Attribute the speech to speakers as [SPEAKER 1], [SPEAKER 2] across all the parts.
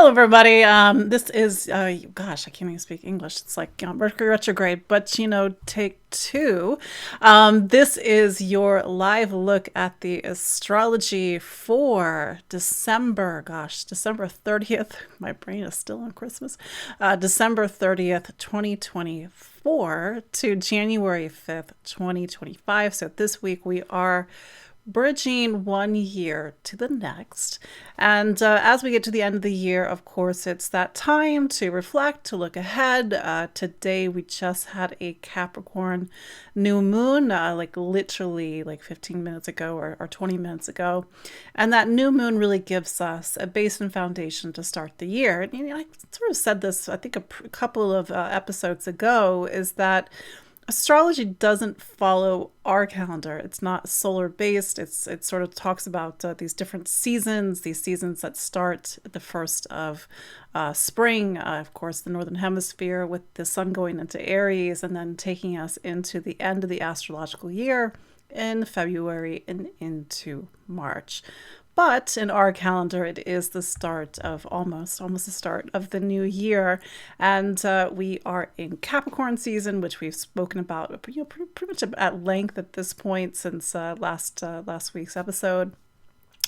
[SPEAKER 1] Hello, everybody. This is, gosh, I can't even speak English. It's like Mercury retrograde, but take two. This is your live look at the astrology for December. Gosh, December 30th. My brain is still on Christmas. December 30th, 2024 to January 5th, 2025. So this week we are bridging 1 year to the next. And as we get to the end of the year, of course, it's that time to reflect, to look ahead. Today, we just had a Capricorn new moon, like literally like 15 minutes ago or 20 minutes ago. And that new moon really gives us a base and foundation to start the year. And I sort of said this, I think, a couple of episodes ago, is that astrology doesn't follow our calendar. It's not solar based. It sort of talks about these different seasons, these seasons that start at the first of spring, of course, the northern hemisphere, with the sun going into Aries and then taking us into the end of the astrological year in February and into March. But in our calendar, it is the start of almost the start of the new year. And we are in Capricorn season, which we've spoken about pretty much at length at this point since last week's episode.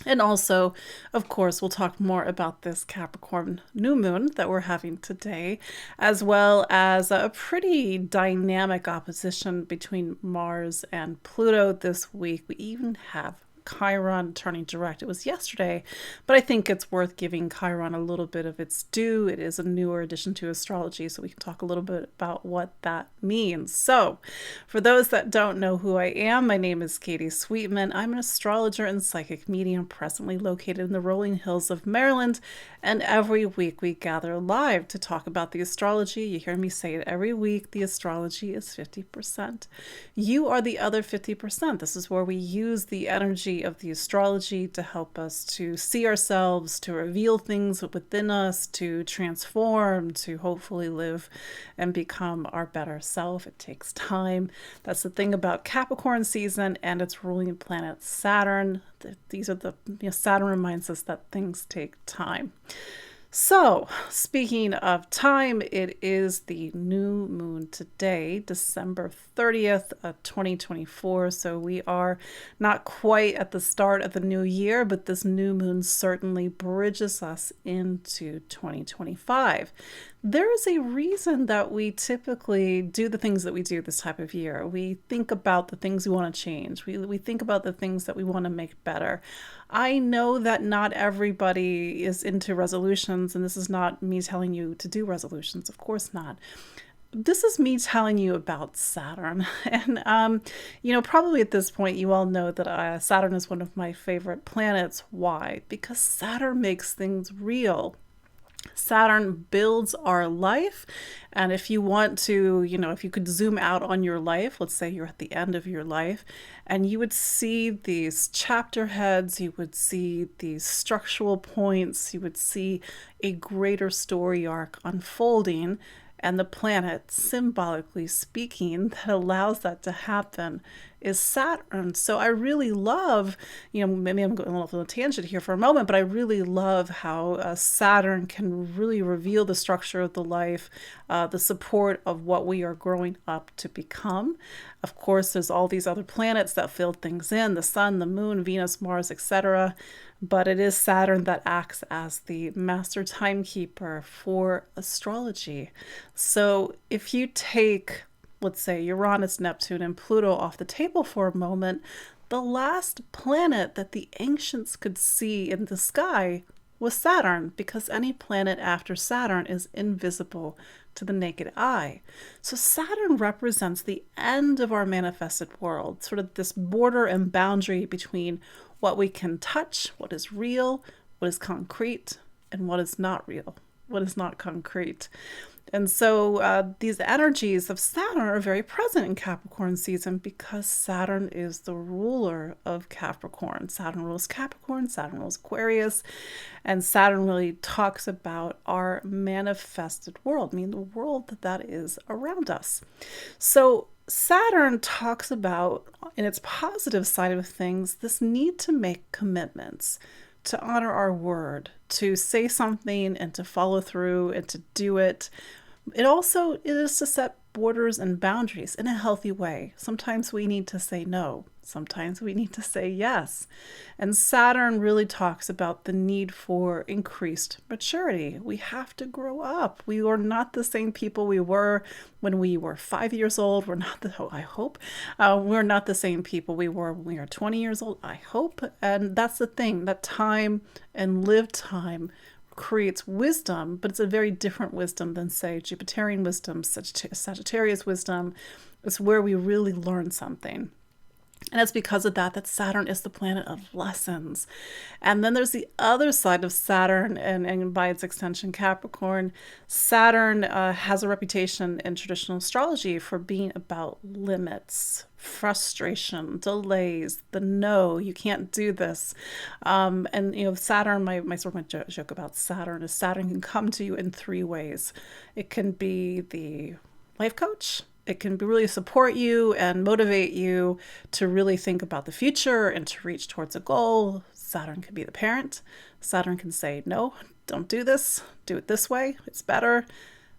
[SPEAKER 1] And also, of course, we'll talk more about this Capricorn new moon that we're having today, as well as a pretty dynamic opposition between Mars and Pluto this week. We even have Chiron turning direct. It was yesterday, but I think it's worth giving Chiron a little bit of its due. It is a newer addition to astrology, so we can talk a little bit about what that means. So, for those that don't know who I am, my name is Katie Sweetman. I'm an astrologer and psychic medium presently located in the rolling hills of Maryland, and every week we gather live to talk about the astrology. You hear me say it every week, the astrology is 50%. You are the other 50%. This is where we use the energy of the astrology to help us to see ourselves, to reveal things within us, to transform, to hopefully live and become our better self. It takes time. That's the thing about Capricorn season and its ruling planet Saturn. Saturn reminds us that things take time. So, speaking of time, it is the new moon today, December 30th, 2024. So we are not quite at the start of the new year, but this new moon certainly bridges us into 2025. There is a reason that we typically do the things that we do this type of year. We think about the things we want to change. We think about the things that we want to make better. I know that not everybody is into resolutions, and this is not me telling you to do resolutions. Of course not. This is me telling you about Saturn. And, probably at this point, you all know that Saturn is one of my favorite planets. Why? Because Saturn makes things real. Saturn builds our life. And if you want to, if you could zoom out on your life, let's say you're at the end of your life, and you would see these chapter heads, you would see these structural points, you would see a greater story arc unfolding, and the planet, symbolically speaking, that allows that to happen is Saturn. So I really love, maybe I'm going off on a tangent here for a moment, but I really love how Saturn can really reveal the structure of the life, the support of what we are growing up to become. Of course, there's all these other planets that fill things in, the sun, the moon, Venus, Mars, etc. But it is Saturn that acts as the master timekeeper for astrology. So if you take, let's say, Uranus, Neptune, and Pluto off the table for a moment, the last planet that the ancients could see in the sky was Saturn, because any planet after Saturn is invisible to the naked eye. So Saturn represents the end of our manifested world, sort of this border and boundary between what we can touch, what is real, what is concrete, and what is not real, what is not concrete. And so these energies of Saturn are very present in Capricorn season because Saturn is the ruler of Capricorn. Saturn rules Capricorn, Saturn rules Aquarius, and Saturn really talks about our manifested world, I mean the world that is around us. So Saturn talks about, in its positive side of things, this need to make commitments to honor our word, to say something and to follow through and to do it. It is to set borders and boundaries in a healthy way. Sometimes we need to say no. Sometimes we need to say yes. And Saturn really talks about the need for increased maturity. We have to grow up. We are not the same people we were when we were 5 years old. I hope. We're not the same people we were when we were 20 years old, I hope. And that's the thing, that time and lived time creates wisdom, but it's a very different wisdom than, say, Jupiterian wisdom, Sagittarius wisdom. It's where we really learn something. And it's because of that Saturn is the planet of lessons. And then there's the other side of Saturn, and by its extension, Capricorn. Saturn has a reputation in traditional astrology for being about limits, frustration, delays, the no, you can't do this. And Saturn, my sort of joke about Saturn is Saturn can come to you in three ways. It can be the life coach. It can really support you and motivate you to really think about the future and to reach towards a goal. Saturn can be the parent. Saturn can say, no, don't do this. Do it this way. It's better.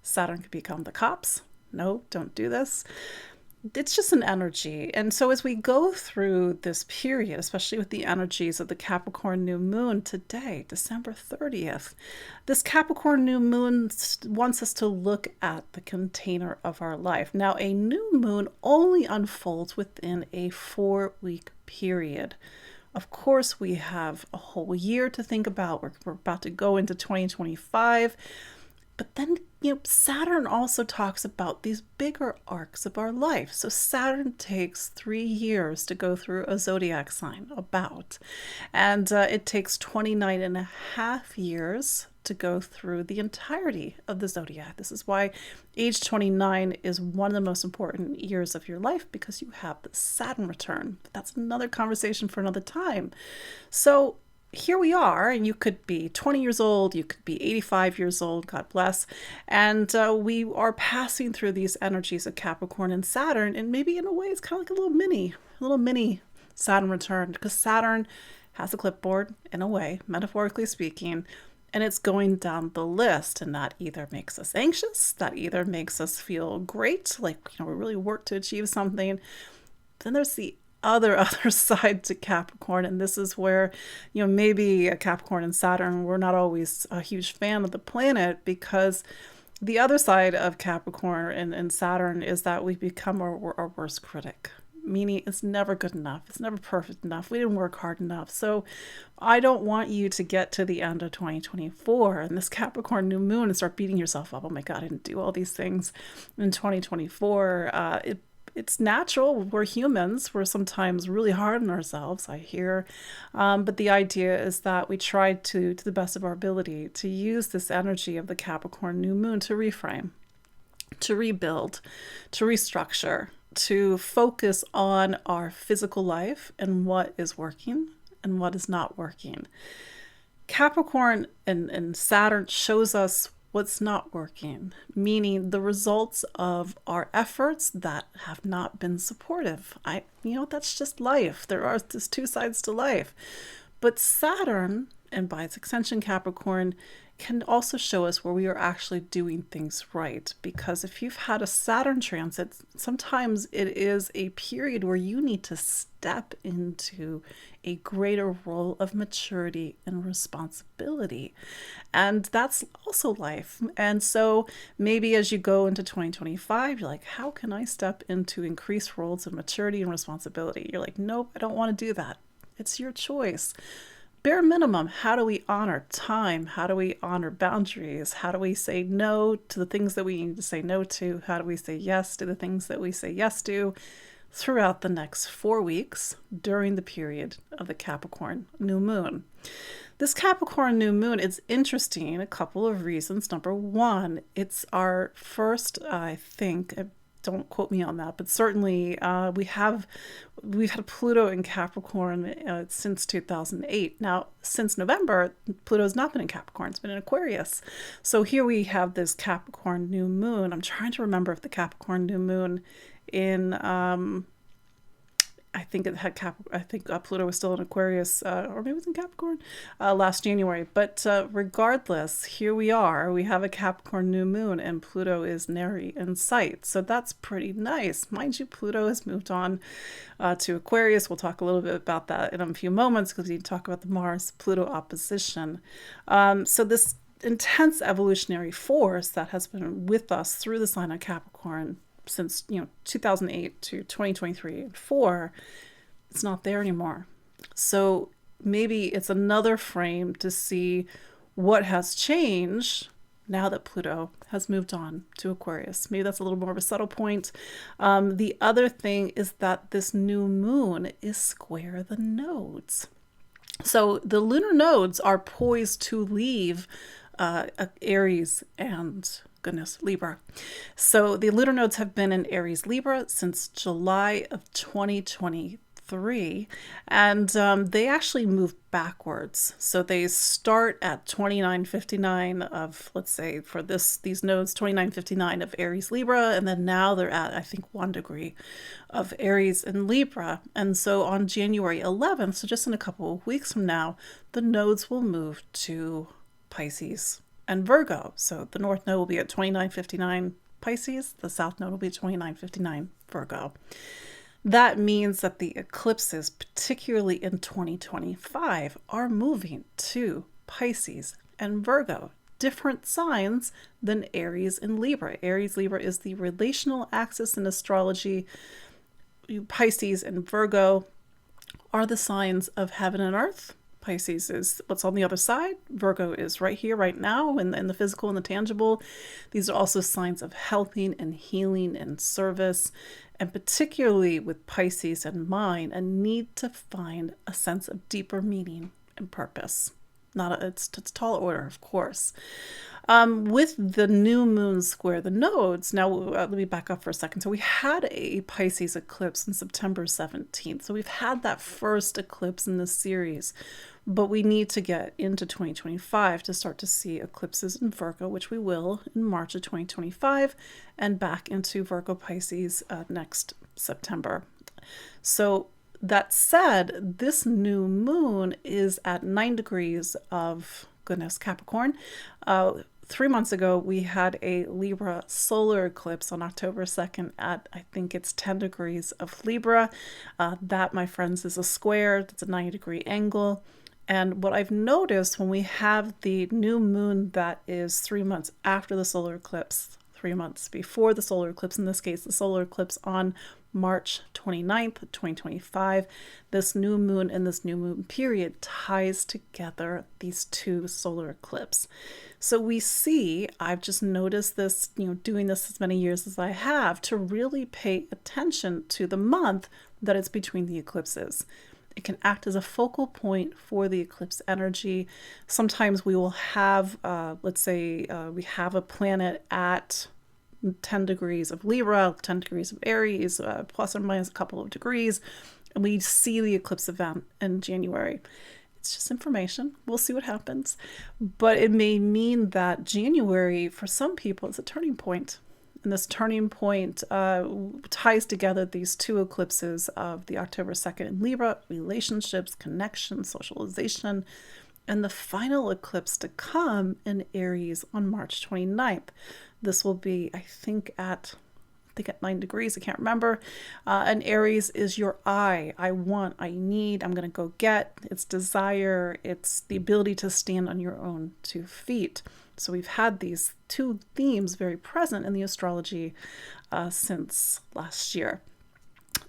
[SPEAKER 1] Saturn can become the cops. No, don't do this. It's just an energy. And so as we go through this period, especially with the energies of the Capricorn new moon today, December 30th, this Capricorn new moon wants us to look at the container of our life. Now, a new moon only unfolds within a 4-week period. Of course, we have a whole year to think about. We're about to go into 2025. But then, Saturn also talks about these bigger arcs of our life. So Saturn takes 3 years to go through a zodiac sign, about. And it takes 29 and a half years to go through the entirety of the zodiac. This is why age 29 is one of the most important years of your life, because you have the Saturn return. But that's another conversation for another time. So here we are, and you could be 20 years old, you could be 85 years old, God bless, and we are passing through these energies of Capricorn and Saturn, and maybe in a way it's kind of like a little mini Saturn return, because Saturn has a clipboard, in a way, metaphorically speaking, and it's going down the list, and that either makes us anxious, that either makes us feel great, like, we really worked to achieve something. But then there's the other side to Capricorn, and this is where maybe Capricorn and Saturn, we're not always a huge fan of the planet, because the other side of Capricorn and Saturn is that we become our worst critic, meaning it's never good enough, it's never perfect enough, we didn't work hard enough. So I don't want you to get to the end of 2024 and this Capricorn new moon and start beating yourself up. Oh my God, I didn't do all these things in 2024. It's natural. We're humans. We're sometimes really hard on ourselves, I hear. But the idea is that we try to the best of our ability, to use this energy of the Capricorn new moon to reframe, to rebuild, to restructure, to focus on our physical life and what is working and what is not working. Capricorn and Saturn shows us what's not working, meaning the results of our efforts that have not been supportive. That's just life. There's two sides to life. But Saturn, and by its extension Capricorn, can also show us where we are actually doing things right. Because if you've had a Saturn transit, sometimes it is a period where you need to step into a greater role of maturity and responsibility. And that's also life. And so maybe as you go into 2025, you're like, how can I step into increased roles of maturity and responsibility? You're like, nope, I don't want to do that. It's your choice. Bare minimum, how do we honor time? How do we honor boundaries? How do we say no to the things that we need to say no to? How do we say yes to the things that we say yes to throughout the next 4 weeks during the period of the Capricorn new moon? This Capricorn new moon is interesting, a couple of reasons. Number one, it's our first, I think, don't quote me on that, but certainly we've had Pluto in Capricorn since 2008. Now, since November, Pluto's not been in Capricorn, it's been in Aquarius. So here we have this Capricorn new moon. I'm trying to remember if the Capricorn new moon in I think it had I think Pluto was still in Aquarius, or maybe it was in Capricorn last January. But regardless, here we are. We have a Capricorn new moon, and Pluto is nary in sight. So that's pretty nice. Mind you, Pluto has moved on to Aquarius. We'll talk a little bit about that in a few moments because we need to talk about the Mars-Pluto opposition. So this intense evolutionary force that has been with us through the sign of Capricorn since 2008 to 2023 and 4, it's not there anymore. So maybe it's another frame to see what has changed now that Pluto has moved on to Aquarius. Maybe that's a little more of a subtle point. The other thing is that this new moon is square the nodes. So the lunar nodes are poised to leave Aries and Libra. So the lunar nodes have been in Aries Libra since July of 2023, and they actually move backwards. So they start at 2959 of, let's say for these nodes, 2959 of Aries Libra, and then now they're at, I think, 1 degree of Aries and Libra. And so on January 11th, so just in a couple of weeks from now, the nodes will move to Pisces and Virgo. So the north node will be at 2959 Pisces, the south node will be at 2959 Virgo. That means that the eclipses, particularly in 2025, are moving to Pisces and Virgo, different signs than Aries and Libra. Aries, Libra is the relational axis in astrology. Pisces and Virgo are the signs of heaven and earth. Pisces is what's on the other side. Virgo is right here, right now, in the physical and the tangible. These are also signs of helping and healing and service, and particularly with Pisces in mind, a need to find a sense of deeper meaning and purpose. It's tall order, of course. With the new moon square the nodes, now let me back up for a second. So we had a Pisces eclipse on September 17th. So we've had that first eclipse in this series, but we need to get into 2025 to start to see eclipses in Virgo, which we will in March of 2025, and back into Virgo Pisces next September. So that said, this new moon is at 9 degrees of, Capricorn. 3 months ago, we had a Libra solar eclipse on October 2nd at, I think it's 10 degrees of Libra. That, my friends, is a square. It's a 90-degree angle. And what I've noticed when we have the new moon that is 3 months after the solar eclipse, 3 months before the solar eclipse, in this case, the solar eclipse on March 29th, 2025, this new moon and this new moon period ties together these two solar eclipses. So we see, I've just noticed this, doing this as many years as I have, to really pay attention to the month that it's between the eclipses. It can act as a focal point for the eclipse energy. Sometimes we will have, let's say we have a planet at 10 degrees of Libra, 10 degrees of Aries, plus or minus a couple of degrees, and we see the eclipse event in January. It's just information. We'll see what happens. But it may mean that January, for some people, is a turning point. And this turning point ties together these two eclipses of the October 2nd in Libra, relationships, connection, socialization, and the final eclipse to come in Aries on March 29th. This will be, I think at 9 degrees, I can't remember. And Aries is your I want, I need, I'm going to go get. It's desire. It's the ability to stand on your own 2 feet. So we've had these two themes very present in the astrology since last year.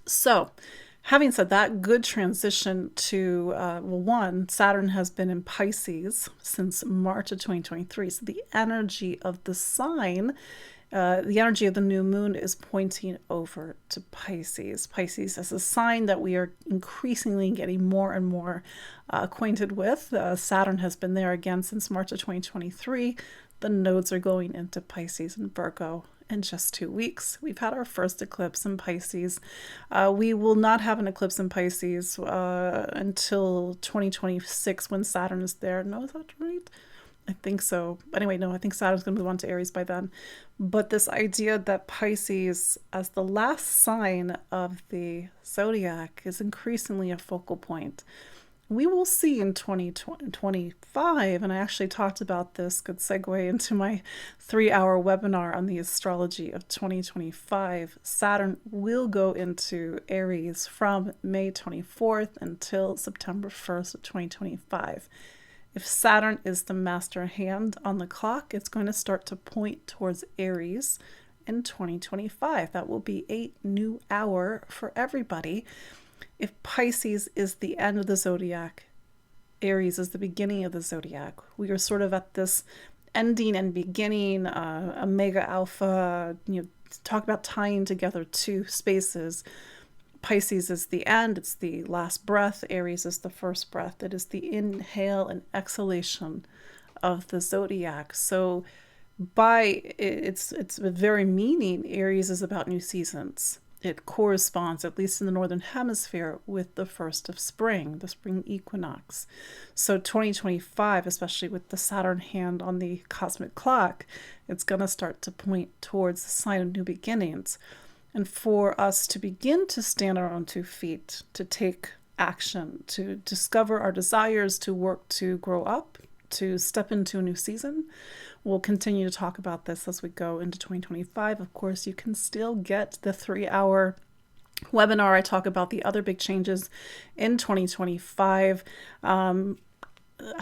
[SPEAKER 1] So having said that, good transition to, one, Saturn has been in Pisces since March of 2023. So the energy of the sign, the energy of the new moon is pointing over to Pisces. Pisces is a sign that we are increasingly getting more and more acquainted with. Saturn has been there again since March of 2023. The nodes are going into Pisces and Virgo in just 2 weeks. We've had our first eclipse in Pisces. We will not have an eclipse in Pisces until 2026 when Saturn is there. No, is that right? I think so. Anyway, no, I think Saturn's going to move on to Aries by then. But this idea that Pisces, as the last sign of the zodiac, is increasingly a focal point. We will see in 2025, and I actually talked about this, good segue into my 3-hour webinar on the astrology of 2025. Saturn will go into Aries from May 24th until September 1st of 2025. If Saturn is the master hand on the clock, it's going to start to point towards Aries in 2025. That will be a new hour for everybody. If Pisces is the end of the zodiac, Aries is the beginning of the zodiac. We are sort of at this ending and beginning, omega alpha, talk about tying together two spaces. Pisces is the end, it's the last breath. Aries is the first breath. It is the inhale and exhalation of the zodiac. So by its very meaning, Aries is about new seasons. It corresponds, at least in the Northern Hemisphere, with the first of spring, the spring equinox. So 2025, especially with the Saturn hand on the cosmic clock, it's going to start to point towards the sign of new beginnings. And for us to begin to stand on our own 2 feet, to take action, to discover our desires, to work to grow up, to step into a new season. We'll continue to talk about this as we go into 2025. Of course, you can still get the 3-hour webinar. I talk about the other big changes in 2025.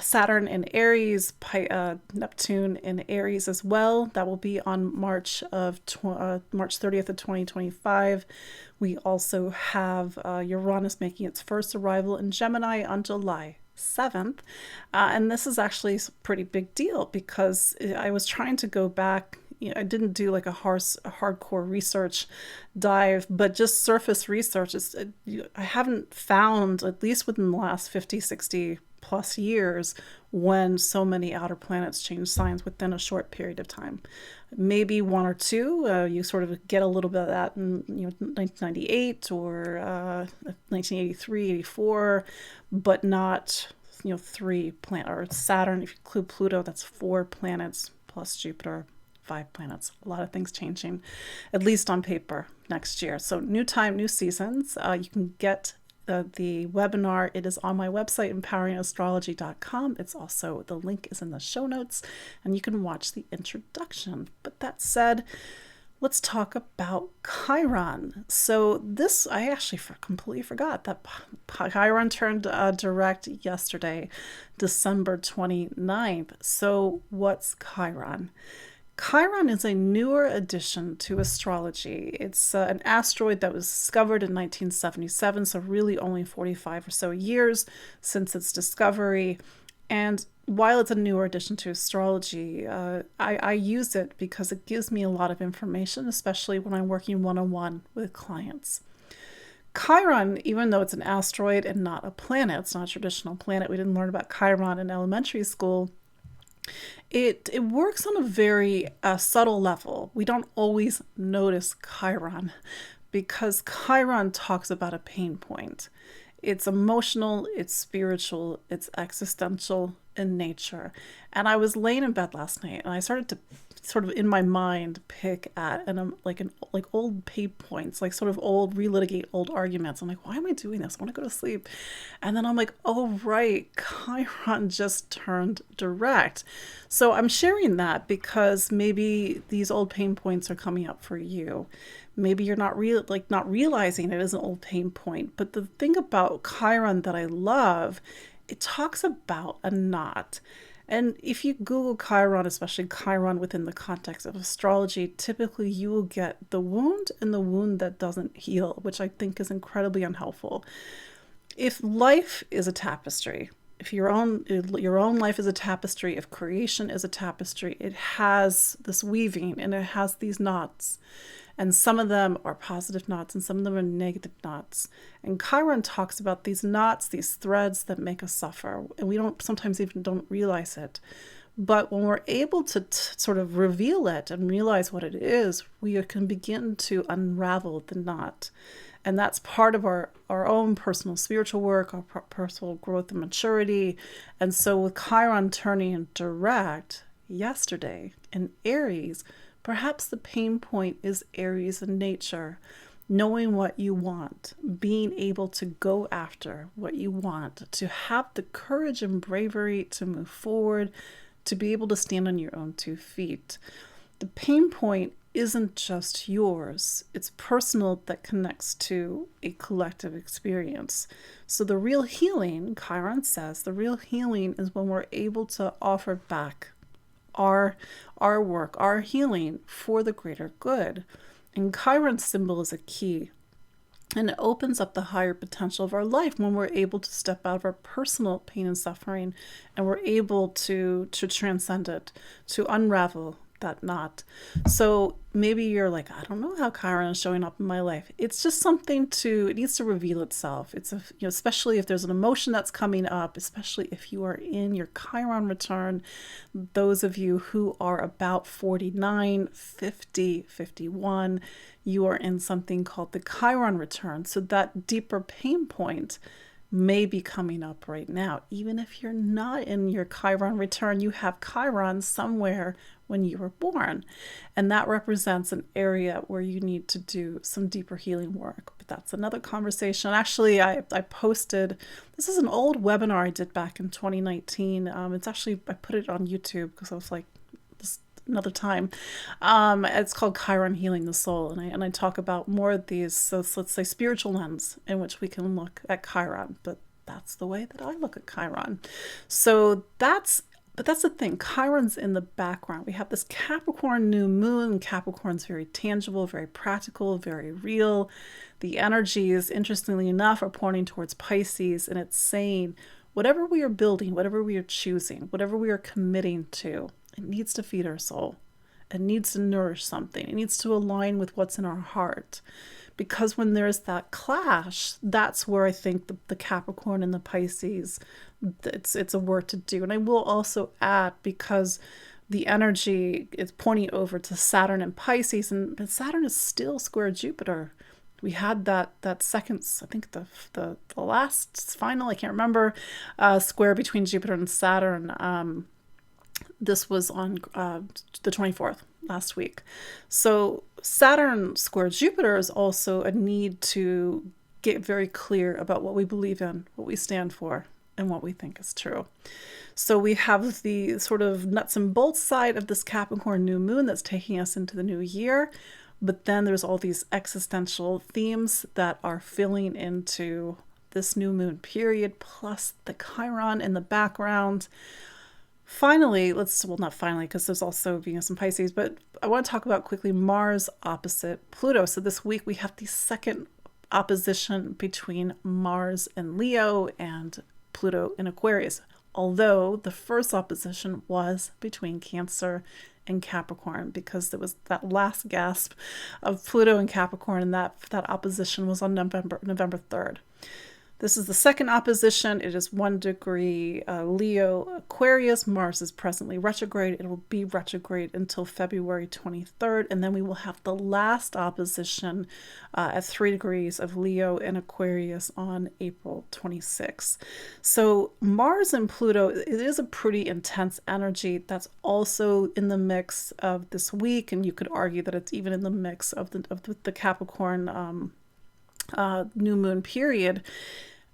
[SPEAKER 1] Saturn in Aries, Neptune in Aries as well. That will be on March 30th of 2025. We also have Uranus making its first arrival in Gemini on July 7th. And this is actually a pretty big deal because I was trying to go back. I didn't do like a hardcore research dive, but just surface research. I haven't found, at least within the last 50, 60 plus years, when so many outer planets change signs within a short period of time. Maybe one or two. You sort of get a little bit of that in 1998 or 1983, 84, but not 3 planets. Or Saturn, if you include Pluto, that's 4 planets plus Jupiter, 5 planets. A lot of things changing, at least on paper, next year. So new time, new seasons. You can get the webinar. It is on my website, empoweringastrology.com. It's also, the link is in the show notes, and you can watch the introduction. But that said, let's talk about Chiron. So this, I actually completely forgot that Chiron turned direct yesterday, December 29th. So what's Chiron? Chiron is a newer addition to astrology. It's an asteroid that was discovered in 1977, so really only 45 or so years since its discovery. And while it's a newer addition to astrology, I use it because it gives me a lot of information, especially when I'm working one-on-one with clients. Chiron, even though it's an asteroid and not a planet, it's not a traditional planet, we didn't learn about Chiron in elementary school, it works on a very subtle level. We don't always notice Chiron because Chiron talks about a pain point. It's emotional, it's spiritual, it's existential in nature. And I was laying in bed last night and I started to sort of in my mind pick at like old pain points, like sort of relitigate old arguments. I'm like, why am I doing this? I want to go to sleep. And then I'm like, oh right, Chiron just turned direct. So I'm sharing that because maybe these old pain points are coming up for you. Maybe you're not realizing it is an old pain point. But the thing about Chiron that I love, it talks about a knot. And if you Google Chiron, especially Chiron within the context of astrology, typically you will get the wound and the wound that doesn't heal, which I think is incredibly unhelpful. If life is a tapestry, if your own life is a tapestry, if creation is a tapestry, it has this weaving and it has these knots. And some of them are positive knots and some of them are negative knots. And Chiron talks about these knots, these threads that make us suffer. And we sometimes even don't realize it. But when we're able to sort of reveal it and realize what it is, we can begin to unravel the knot. And that's part of our own personal spiritual work, our personal growth and maturity. And so with Chiron turning direct yesterday in Aries, perhaps the pain point is Aries in nature. Knowing what you want, being able to go after what you want, to have the courage and bravery to move forward, to be able to stand on your own 2 feet. The pain point isn't just yours. It's personal, that connects to a collective experience. So the real healing, Chiron says, the real healing is when we're able to offer back our work, our healing for the greater good. And Chiron's symbol is a key. And it opens up the higher potential of our life when we're able to step out of our personal pain and suffering, and we're able to transcend it, to unravel that knot. So maybe you're like, I don't know how Chiron is showing up in my life. It's just something it needs to reveal itself. It's especially if there's an emotion that's coming up, especially if you are in your Chiron return. Those of you who are about 49, 50, 51, you are in something called the Chiron return. So that deeper pain point may be coming up right now. Even if you're not in your Chiron return, you have Chiron somewhere when you were born. And that represents an area where you need to do some deeper healing work. But that's another conversation. Actually, I posted, this is an old webinar I did back in 2019. It's actually, I put it on YouTube because I was like, this another time. It's called Chiron Healing the Soul. And I talk about more of these, so let's say spiritual lens in which we can look at Chiron. But that's the way that I look at Chiron. But that's the thing, Chiron's in the background. We have this Capricorn new moon. Capricorn's very tangible, very practical, very real. The energies, interestingly enough, are pointing towards Pisces, and it's saying whatever we are building, whatever we are choosing, whatever we are committing to, it needs to feed our soul. It needs to nourish something. It needs to align with what's in our heart. Because when there's that clash, that's where I think the Capricorn and the Pisces, it's a work to do. And I will also add, because the energy is pointing over to Saturn and Pisces, and Saturn is still square Jupiter. We had that second, I think the last final, I can't remember, square between Jupiter and Saturn. This was on the 24th, last week. So Saturn square Jupiter is also a need to get very clear about what we believe in, what we stand for, and what we think is true. So we have the sort of nuts and bolts side of this Capricorn new moon that's taking us into the new year. But then there's all these existential themes that are filling into this new moon period, plus the Chiron in the background. Finally, not finally, because there's also Venus and Pisces, but I want to talk about quickly Mars opposite Pluto. So this week we have the second opposition between Mars and Leo and Pluto in Aquarius. Although the first opposition was between Cancer and Capricorn, because there was that last gasp of Pluto and Capricorn, and that opposition was on November 3rd. This is the second opposition. It is 1 degree Leo Aquarius. Mars is presently retrograde. It will be retrograde until February 23rd. And then we will have the last opposition at 3 degrees of Leo and Aquarius on April 26th. So Mars and Pluto, it is a pretty intense energy that's also in the mix of this week. And you could argue that it's even in the mix of the Capricorn new moon period.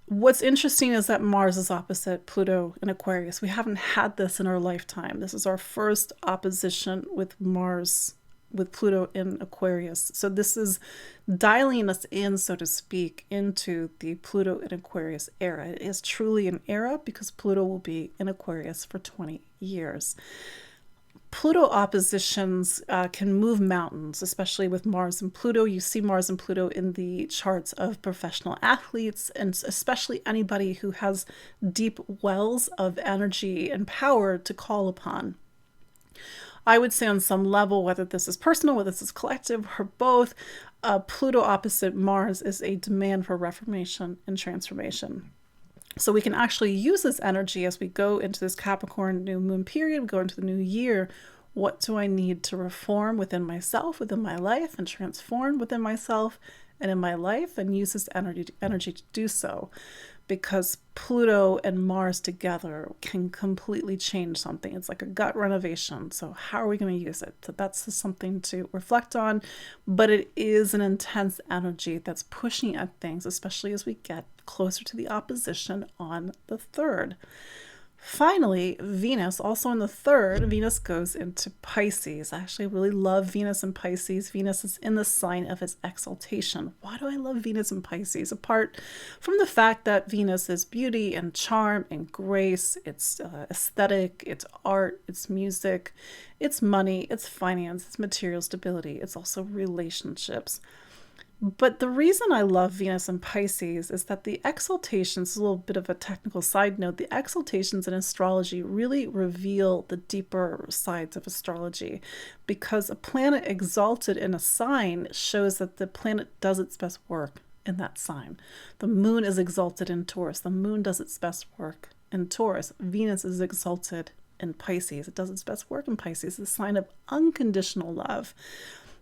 [SPEAKER 1] What's interesting is that Mars is opposite Pluto in Aquarius. We haven't had this in our lifetime. This is our first opposition with Mars, with Pluto in Aquarius. So this is dialing us in, so to speak, into the Pluto in Aquarius era. It is truly an era because Pluto will be in Aquarius for 20 years. Pluto oppositions can move mountains, especially with Mars and Pluto. You see Mars and Pluto in the charts of professional athletes, and especially anybody who has deep wells of energy and power to call upon. I would say on some level, whether this is personal, whether this is collective, or both, Pluto opposite Mars is a demand for reformation and transformation. So we can actually use this energy as we go into this Capricorn new moon period, we go into the new year. What do I need to reform within myself, within my life, and transform within myself and in my life, and use this energy to do so, because Pluto and Mars together can completely change something. It's like a gut renovation. So how are we going to use it? So that's just something to reflect on, but it is an intense energy that's pushing at things, especially as we get closer to the opposition on the 3rd. Finally, Venus, also in the 3rd, Venus goes into Pisces. I actually really love Venus in Pisces. Venus is in the sign of its exaltation. Why do I love Venus in Pisces? Apart from the fact that Venus is beauty and charm and grace, it's aesthetic, it's art, it's music, it's money, it's finance, it's material stability, it's also relationships. But the reason I love Venus in Pisces is that the exaltations, a little bit of a technical side note, the exaltations in astrology really reveal the deeper sides of astrology, because a planet exalted in a sign shows that the planet does its best work in that sign. The moon is exalted in Taurus. The moon does its best work in Taurus. Venus is exalted in Pisces. It does its best work in Pisces. It's a sign of unconditional love.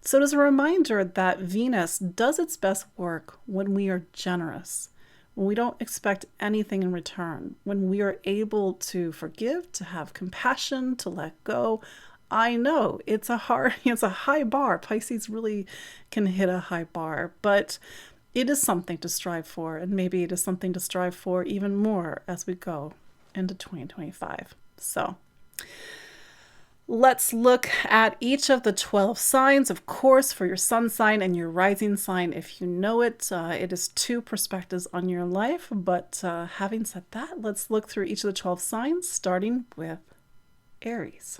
[SPEAKER 1] So it is a reminder that Venus does its best work when we are generous, when we don't expect anything in return, when we are able to forgive, to have compassion, to let go. I know it's a high bar. Pisces really can hit a high bar, but it is something to strive for, and maybe it is something to strive for even more as we go into 2025. So let's look at each of the 12 signs, of course, for your sun sign and your rising sign. If you know it, it is 2 perspectives on your life. But having said that, let's look through each of the 12 signs, starting with Aries.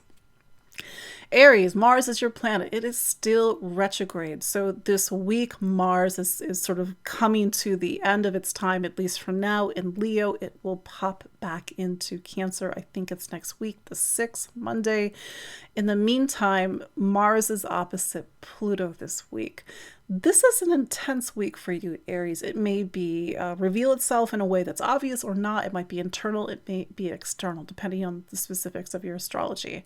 [SPEAKER 1] Aries, Mars is your planet. It is still retrograde. So this week, Mars is sort of coming to the end of its time, at least for now. In Leo, it will pop back into Cancer. I think it's next week, the 6th, Monday. In the meantime, Mars is opposite Pluto this week. This is an intense week for you, Aries. It may be reveal itself in a way that's obvious or not. It might be internal. It may be external, depending on the specifics of your astrology.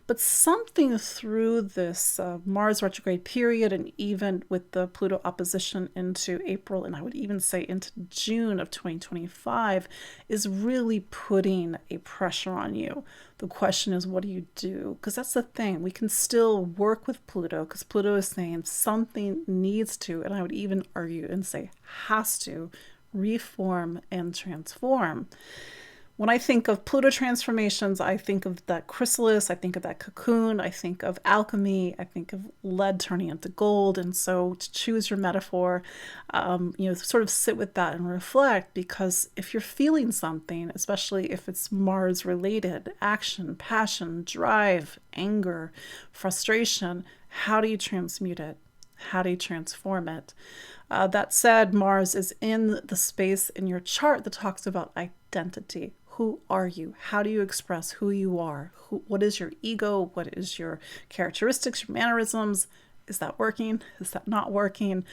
[SPEAKER 1] But something through this Mars retrograde period, and even with the Pluto opposition into April, and I would even say into June of 2025, is really putting a pressure on you. The question is, what do you do? Because that's the thing. We can still work with Pluto, because Pluto is saying something needs to, and I would even argue and say has to, reform and transform. When I think of Pluto transformations, I think of that chrysalis, I think of that cocoon, I think of alchemy, I think of lead turning into gold. And so to choose your metaphor, sort of sit with that and reflect, because if you're feeling something, especially if it's Mars related, action, passion, drive, anger, frustration, how do you transmute it? How do you transform it? That said, Mars is in the space in your chart that talks about identity. Who are you? How do you express who you are? What is your ego? What is your characteristics, your mannerisms? Is that working? Is that not working?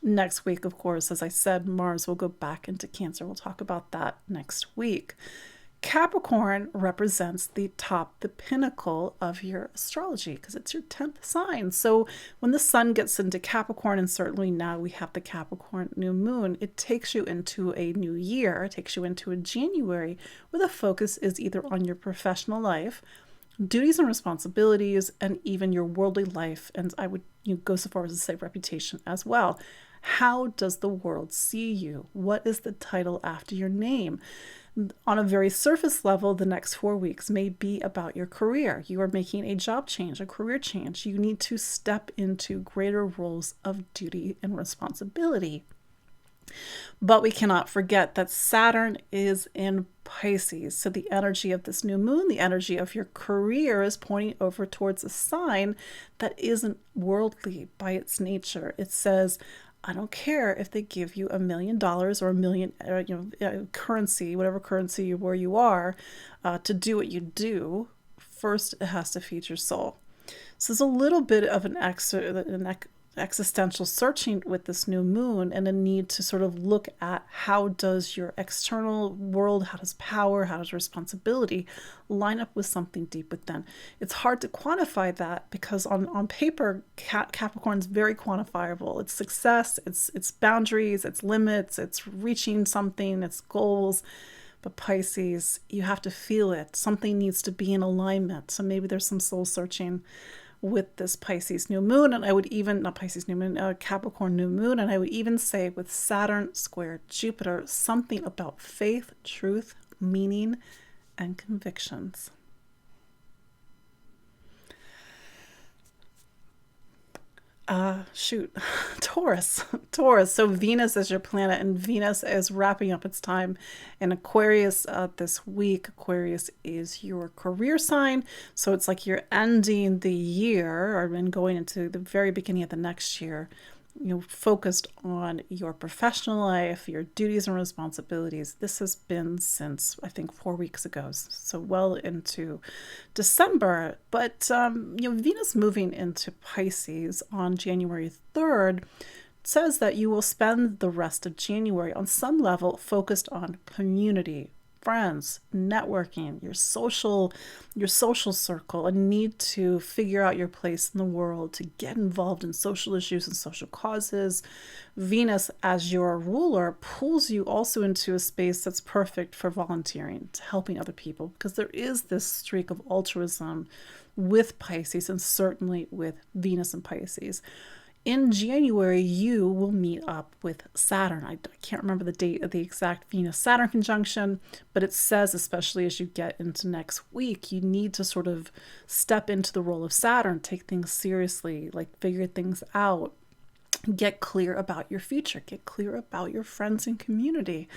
[SPEAKER 1] Next week, of course, as I said, Mars will go back into Cancer. We'll talk about that next week. Capricorn represents the top, the pinnacle of your astrology, because it's your 10th sign. So when the sun gets into Capricorn, and certainly now we have the Capricorn new moon, it takes you into a new year, it takes you into a January where the focus is either on your professional life, duties and responsibilities, and even your worldly life. And I would go so far as to say reputation as well. How does the world see you? What is the title after your name? On a very surface level, the next 4 weeks may be about your career. You are making a job change, a career change. You need to step into greater roles of duty and responsibility. But we cannot forget that Saturn is in Pisces. So the energy of this new moon, the energy of your career, is pointing over towards a sign that isn't worldly by its nature. It says, I don't care if they give you $1 million or $1 million, currency, whatever currency where you are, to do what you do. First, it has to feed your soul. So there's a little bit of existential searching with this new moon, and a need to sort of look at how does your external world, how does power, how does responsibility line up with something deep within. It's hard to quantify that because on paper, Capricorn's very quantifiable. It's success, it's boundaries, it's limits, it's reaching something, it's goals. But Pisces, you have to feel it. Something needs to be in alignment. So maybe there's some soul searching with this Pisces new moon. And I would even, not Pisces new moon, Capricorn new moon. And I would even say with Saturn square Jupiter, something about faith, truth, meaning, and convictions. Taurus. So Venus is your planet, and Venus is wrapping up its time in Aquarius this week. Aquarius is your career sign, so it's like you're ending the year or going into the very beginning of the next year, focused on your professional life, your duties and responsibilities. This has been since, I think, 4 weeks ago, so well into December. But, Venus moving into Pisces on January 3rd says that you will spend the rest of January on some level focused on community, friends, networking, your social circle, a need to figure out your place in the world, to get involved in social issues and social causes. Venus, as your ruler, pulls you also into a space that's perfect for volunteering, to helping other people, because there is this streak of altruism with Pisces, and certainly with Venus and Pisces. In January, you will meet up with Saturn. I can't remember the date of the exact Venus-Saturn conjunction, but it says, especially as you get into next week, you need to sort of step into the role of Saturn, take things seriously, like figure things out, get clear about your future, get clear about your friends and community.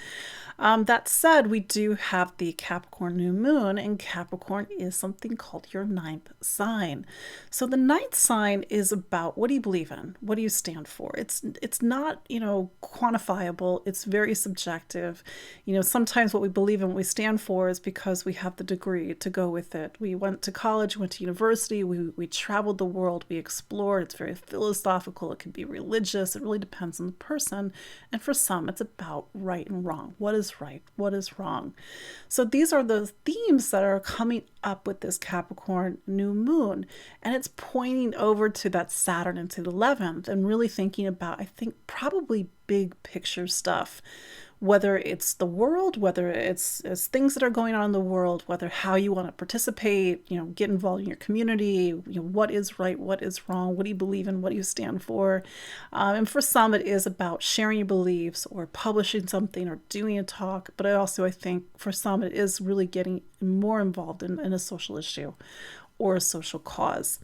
[SPEAKER 1] That said, we do have the Capricorn new moon, and Capricorn is something called your 9th sign. So the 9th sign is about, what do you believe in? What do you stand for? It's not, quantifiable. It's very subjective. Sometimes what we believe in, what we stand for, is because we have the degree to go with it. We went to college, went to university, we traveled the world, we explored. It's very philosophical. It can be religious. It really depends on the person. And for some, it's about right and wrong. What is right? What is wrong? So these are the themes that are coming up with this Capricorn new moon. And it's pointing over to that Saturn into the 11th and really thinking about, I think, probably big picture stuff. Whether it's the world, whether it's things that are going on in the world, whether how you want to participate, get involved in your community, what is right, what is wrong, what do you believe in, what do you stand for? And for some, it is about sharing your beliefs or publishing something or doing a talk. But I think for some, it is really getting more involved in a social issue or a social cause.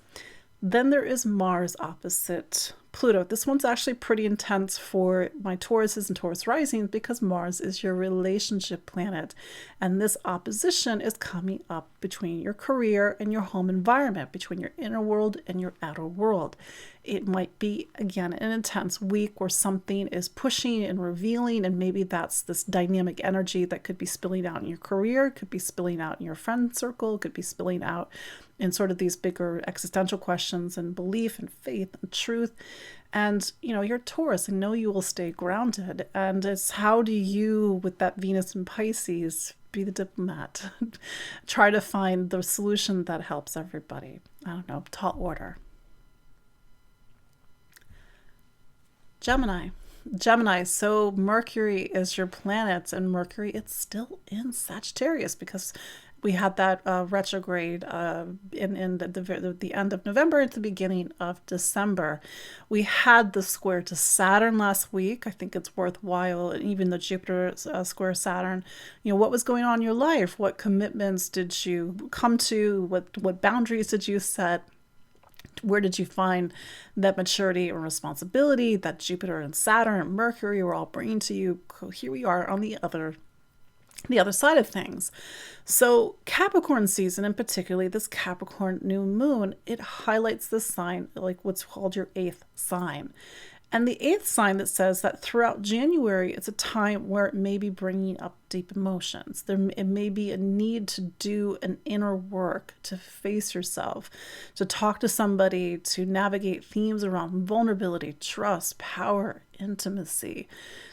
[SPEAKER 1] Then there is Mars opposite Pluto. This one's actually pretty intense for my Tauruses and Taurus rising because Mars is your relationship planet. And this opposition is coming up between your career and your home environment, between your inner world and your outer world. It might be, again, an intense week where something is pushing and revealing, and maybe that's this dynamic energy that could be spilling out in your career, could be spilling out in your friend circle, could be spilling out in sort of these bigger existential questions and belief and faith and truth. And, you're Taurus, and know you will stay grounded. And it's how do you, with that Venus and Pisces, be the diplomat? Try to find the solution that helps everybody. I don't know, tall order. Gemini, so Mercury is your planet, and Mercury, it's still in Sagittarius because we had that retrograde in the end of November at the beginning of December. We had the square to Saturn last week. I think it's worthwhile, even the Jupiter square Saturn. What was going on in your life? What commitments did you come to? What boundaries did you set? Where did you find that maturity and responsibility that Jupiter and Saturn and Mercury were all bringing to you? Here we are on the other side of things. So Capricorn season, and particularly this Capricorn new moon, it highlights this sign, like what's called your 8th sign. And the eighth sign that says that throughout January, it's a time where it may be bringing up deep emotions. It may be a need to do an inner work, to face yourself, to talk to somebody, to navigate themes around vulnerability, trust, power, intimacy.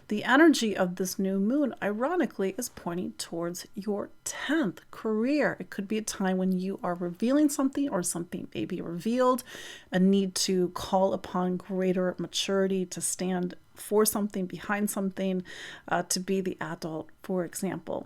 [SPEAKER 1] The energy of this new moon, ironically, is pointing towards your 10th career. It could be a time when you are revealing something or something may be revealed, a need to call upon greater maturity, to stand for something, behind something, to be the adult, for example.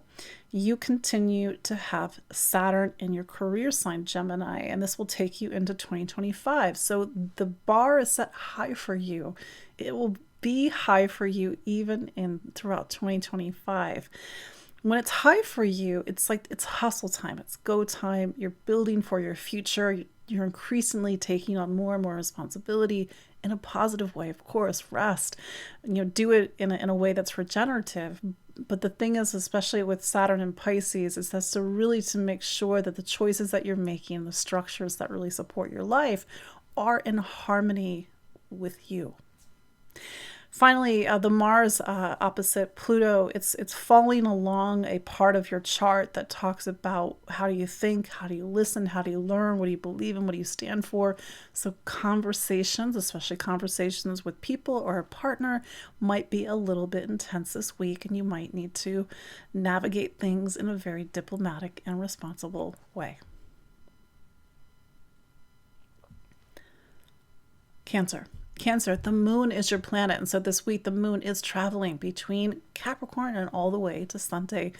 [SPEAKER 1] You continue to have Saturn in your career sign, Gemini, and this will take you into 2025. So the bar is set high for you. It will be high for you even throughout 2025. When it's high for you, it's like it's hustle time, it's go time. You're building for your future. You're increasingly taking on more and more responsibility in a positive way, of course. Rest, do it in a way that's regenerative. But the thing is, especially with Saturn and Pisces, is that's to make sure that the choices that you're making, the structures that really support your life, are in harmony with you. Finally, the Mars opposite Pluto, it's following along a part of your chart that talks about how do you think, how do you listen, how do you learn, what do you believe in, what do you stand for. So conversations, especially conversations with people or a partner, might be a little bit intense this week, and you might need to navigate things in a very diplomatic and responsible way. Cancer, the moon is your planet. And so this week, the moon is traveling between Capricorn and all the way to Sunday,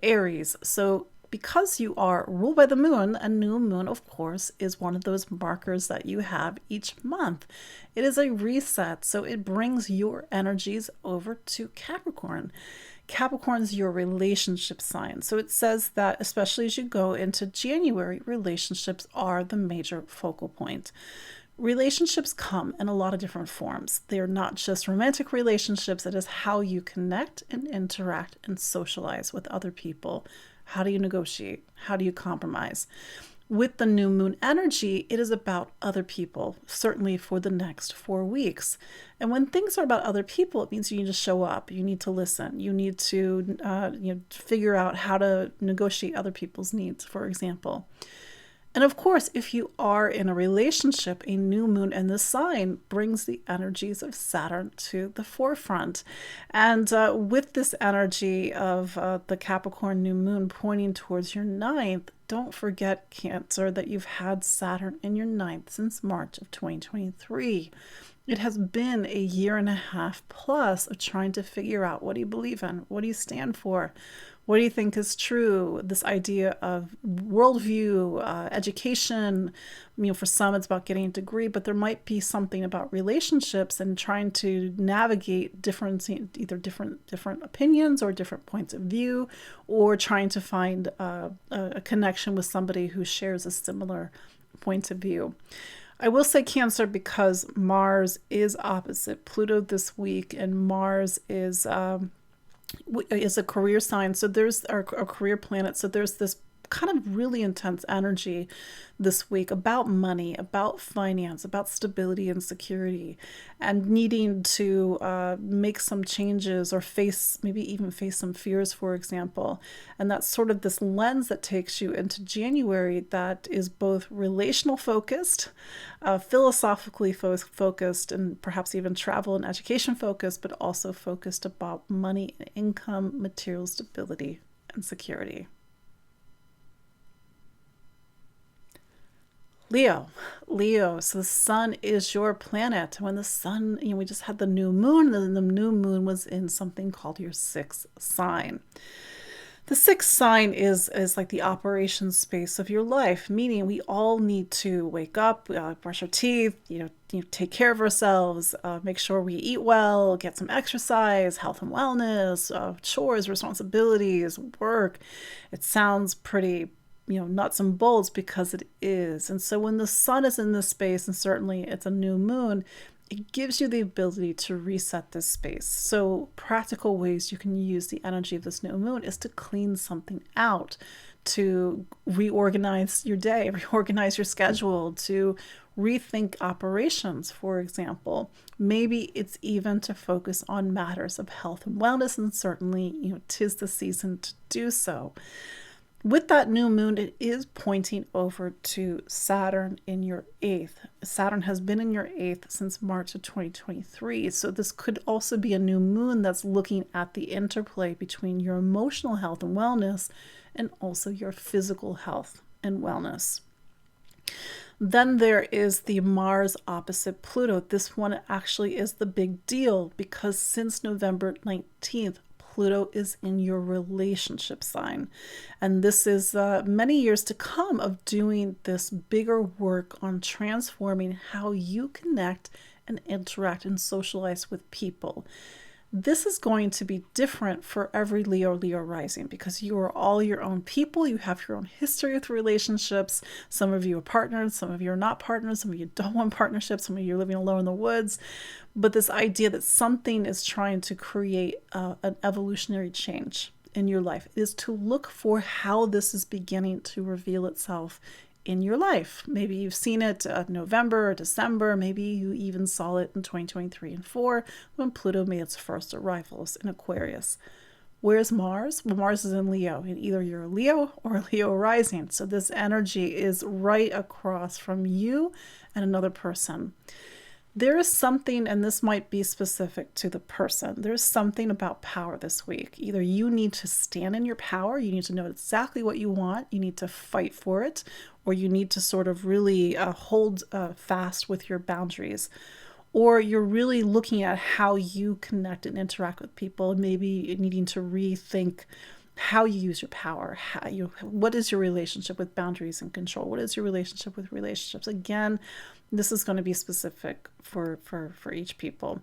[SPEAKER 1] Aries. So because you are ruled by the moon, a new moon, of course, is one of those markers that you have each month. It is a reset. So it brings your energies over to Capricorn. Capricorn's your relationship sign. So it says that especially as you go into January, relationships are the major focal point. Relationships come in a lot of different forms. They are not just romantic relationships. It is how you connect and interact and socialize with other people. How do you negotiate? How do you compromise? With the new moon energy, it is about other people, certainly for the next 4 weeks. And when things are about other people, it means you need to show up. You need to listen. You need to figure out how to negotiate other people's needs, for example. And of course, if you are in a relationship, a new moon in this sign brings the energies of Saturn to the forefront. And with this energy of the Capricorn new moon pointing towards your 9th, don't forget, Cancer, that you've had Saturn in your 9th since March of 2023. It has been a year and a half plus of trying to figure out, what do you believe in? What do you stand for? What do you think is true? This idea of worldview, education, for some it's about getting a degree, but there might be something about relationships and trying to navigate either different opinions or different points of view, or trying to find a connection with somebody who shares a similar point of view. I will say Cancer because Mars is opposite Pluto this week, and Mars is a career sign. So there's our career planet. So there's this kind of really intense energy this week about money, about finance, about stability and security, and needing to make some changes or maybe even face some fears, for example. And that's sort of this lens that takes you into January that is both relational focused, philosophically focused, and perhaps even travel and education focused, but also focused about money and income, material stability and security. Leo, so the sun is your planet. When the sun, we just had the new moon, and the new moon was in something called your 6th sign. The 6th sign is like the operation space of your life, meaning we all need to wake up, brush our teeth, take care of ourselves, make sure we eat well, get some exercise, health and wellness, chores, responsibilities, work. It sounds pretty nuts and bolts because it is. And so when the sun is in this space, and certainly it's a new moon, it gives you the ability to reset this space. So practical ways you can use the energy of this new moon is to clean something out, to reorganize your day, reorganize your schedule, to rethink operations, for example. Maybe it's even to focus on matters of health and wellness, and certainly, 'tis the season to do so. With that new moon, it is pointing over to Saturn in your eighth. Saturn has been in your eighth since March of 2023. So this could also be a new moon that's looking at the interplay between your emotional health and wellness and also your physical health and wellness. Then there is the Mars opposite Pluto. This one actually is the big deal because since November 19th, Pluto is in your relationship sign. And this is many years to come of doing this bigger work on transforming how you connect and interact and socialize with people. This is going to be different for every Leo rising because you are all your own people. You have your own history with relationships. Some of you are partners, some of you are not partners, some of you don't want partnerships, some of you are living alone in the woods. But this idea that something is trying to create an evolutionary change in your life is to look for how this is beginning to reveal itself in your life. Maybe you've seen it November or December. Maybe you even saw it in 2023 and 4 when Pluto made its first arrivals in Aquarius. Where's Mars? Well, Mars is in Leo, and either you're a Leo or a Leo rising. So this energy is right across from you and another person. There is something, and this might be specific to the person, there's something about power this week. Either you need to stand in your power, you need to know exactly what you want, you need to fight for it, or you need to sort of really hold fast with your boundaries. Or you're really looking at how you connect and interact with people, and maybe needing to rethink how you use your power, what is your relationship with boundaries and control? What is your relationship with relationships? Again, this is going to be specific for each people.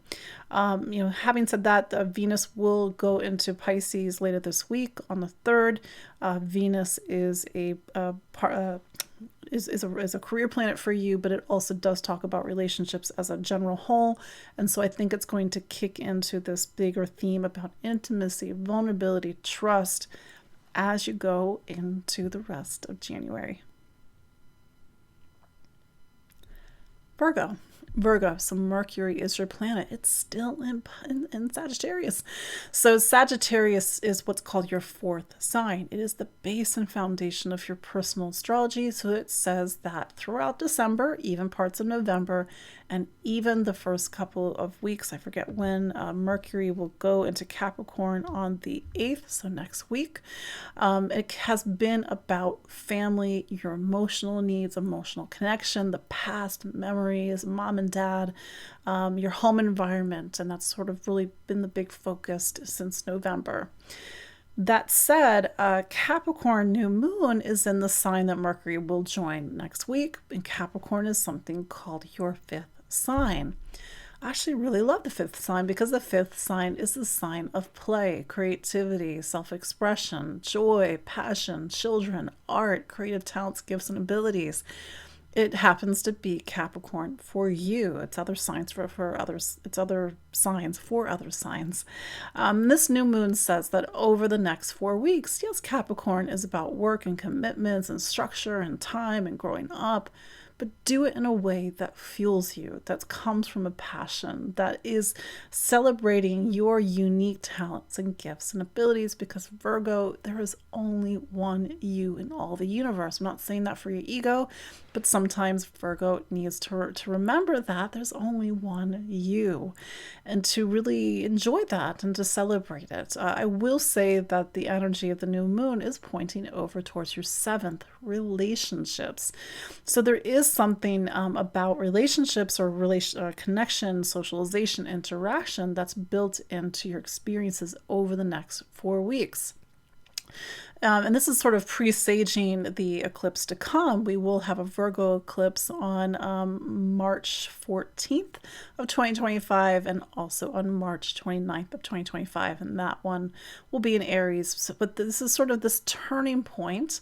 [SPEAKER 1] Having said that, Venus will go into Pisces later this week on the 3rd. Venus is is a career planet for you, but it also does talk about relationships as a general whole. And so I think it's going to kick into this bigger theme about intimacy, vulnerability, trust as you go into the rest of January. Virgo, so Mercury is your planet. It's still in Sagittarius. So Sagittarius is what's called your 4th sign. It is the base and foundation of your personal astrology. So it says that throughout December, even parts of November, and even the first couple of weeks, I forget when, Mercury will go into Capricorn on the 8th, so next week. It has been about family, your emotional needs, emotional connection, the past memories, mom and dad, your home environment, and that's sort of really been the big focus since November. That said, Capricorn new moon is in the sign that Mercury will join next week, and Capricorn is something called your 5th sign. I actually really love the 5th sign because the 5th sign is the sign of play, creativity, self-expression, joy, passion, children, art, creative talents, gifts, and abilities. It happens to be Capricorn for you. It's other signs for others. It's other signs for other signs. This new moon says that over the next 4 weeks, yes, Capricorn is about work and commitments and structure and time and growing up, but do it in a way that fuels you, that comes from a passion, that is celebrating your unique talents and gifts and abilities, because Virgo, there is only one you in all the universe. I'm not saying that for your ego, but sometimes Virgo needs to remember that there's only one you, and to really enjoy that and to celebrate it. I will say that the energy of the new moon is pointing over towards your 7th, relationships. So there is something about relationships or connection, socialization, interaction that's built into your experiences over the next 4 weeks. And this is sort of presaging the eclipse to come. We will have a Virgo eclipse on March 14th of 2025 and also on March 29th of 2025. And that one will be in Aries. So, but this is sort of this turning point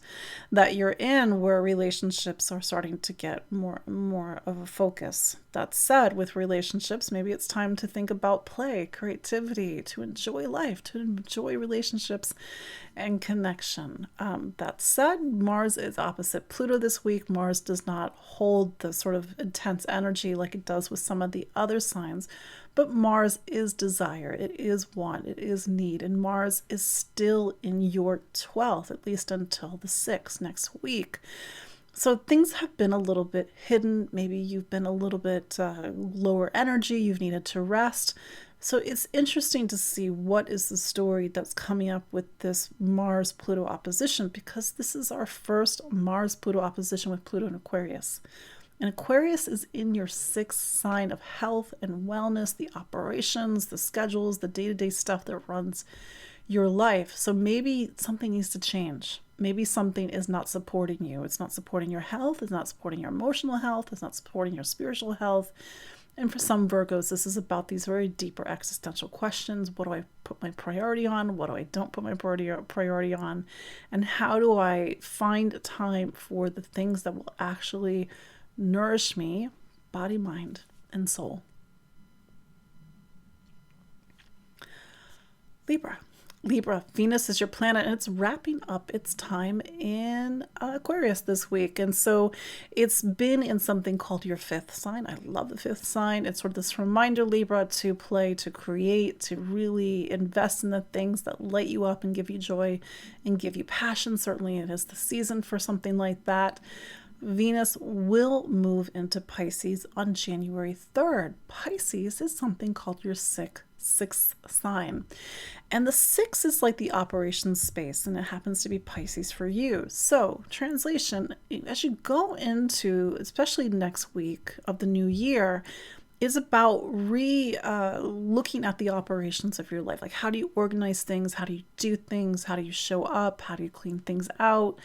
[SPEAKER 1] that you're in where relationships are starting to get more of a focus. That said, with relationships, maybe it's time to think about play, creativity, to enjoy life, to enjoy relationships and connection. connection. That said, Mars is opposite Pluto this week. Mars does not hold the sort of intense energy like it does with some of the other signs, but Mars is desire, it is want, it is need, and Mars is still in your 12th, at least until the 6th next week. So things have been a little bit hidden. Maybe you've been a little bit lower energy, you've needed to rest. So it's interesting to see what is the story that's coming up with this Mars-Pluto opposition, because this is our first Mars-Pluto opposition with Pluto in Aquarius. And Aquarius is in your 6th sign of health and wellness, the operations, the schedules, the day-to-day stuff that runs your life. So maybe something needs to change. Maybe something is not supporting you. It's not supporting your health. It's not supporting your emotional health. It's not supporting your spiritual health. And for some Virgos, this is about these very deeper existential questions. What do I put my priority on? What do I don't put my priority on? And how do I find time for the things that will actually nourish me, body, mind, and soul? Libra, Venus is your planet, and it's wrapping up its time in Aquarius this week. And so it's been in something called your 5th sign. I love the 5th sign. It's sort of this reminder, Libra, to play, to create, to really invest in the things that light you up and give you joy and give you passion. Certainly it is the season for something like that. Venus will move into Pisces on January 3rd. Pisces is something called your 6th sign. And the 6 is like the operations space, and it happens to be Pisces for you. So, translation, as you go into, especially next week of the new year, is about looking at the operations of your life. Like, how do you organize things? How do you do things? How do you show up? How do you clean things out?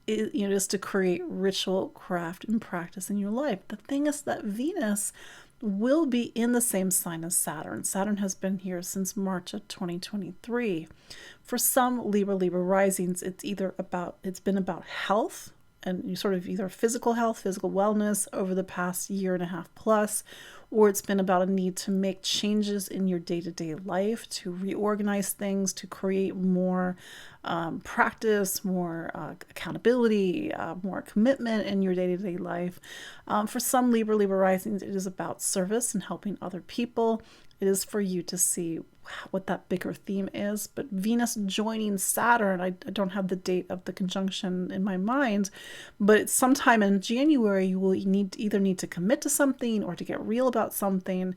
[SPEAKER 1] Just to create ritual, craft, and practice in your life. The thing is that Venus will be in the same sign as Saturn. Saturn has been here since March of 2023. For some Libra risings, it's been about health, and you sort of either physical health, physical wellness over the past year and a half plus, or it's been about a need to make changes in your day-to-day life, to reorganize things, to create more practice, more accountability, more commitment in your day-to-day life. For some Libra risings, it is about service and helping other people. It is for you to see what that bigger theme is. But Venus joining Saturn, I don't have the date of the conjunction in my mind, but it's sometime in January. You will either need to commit to something or to get real about something.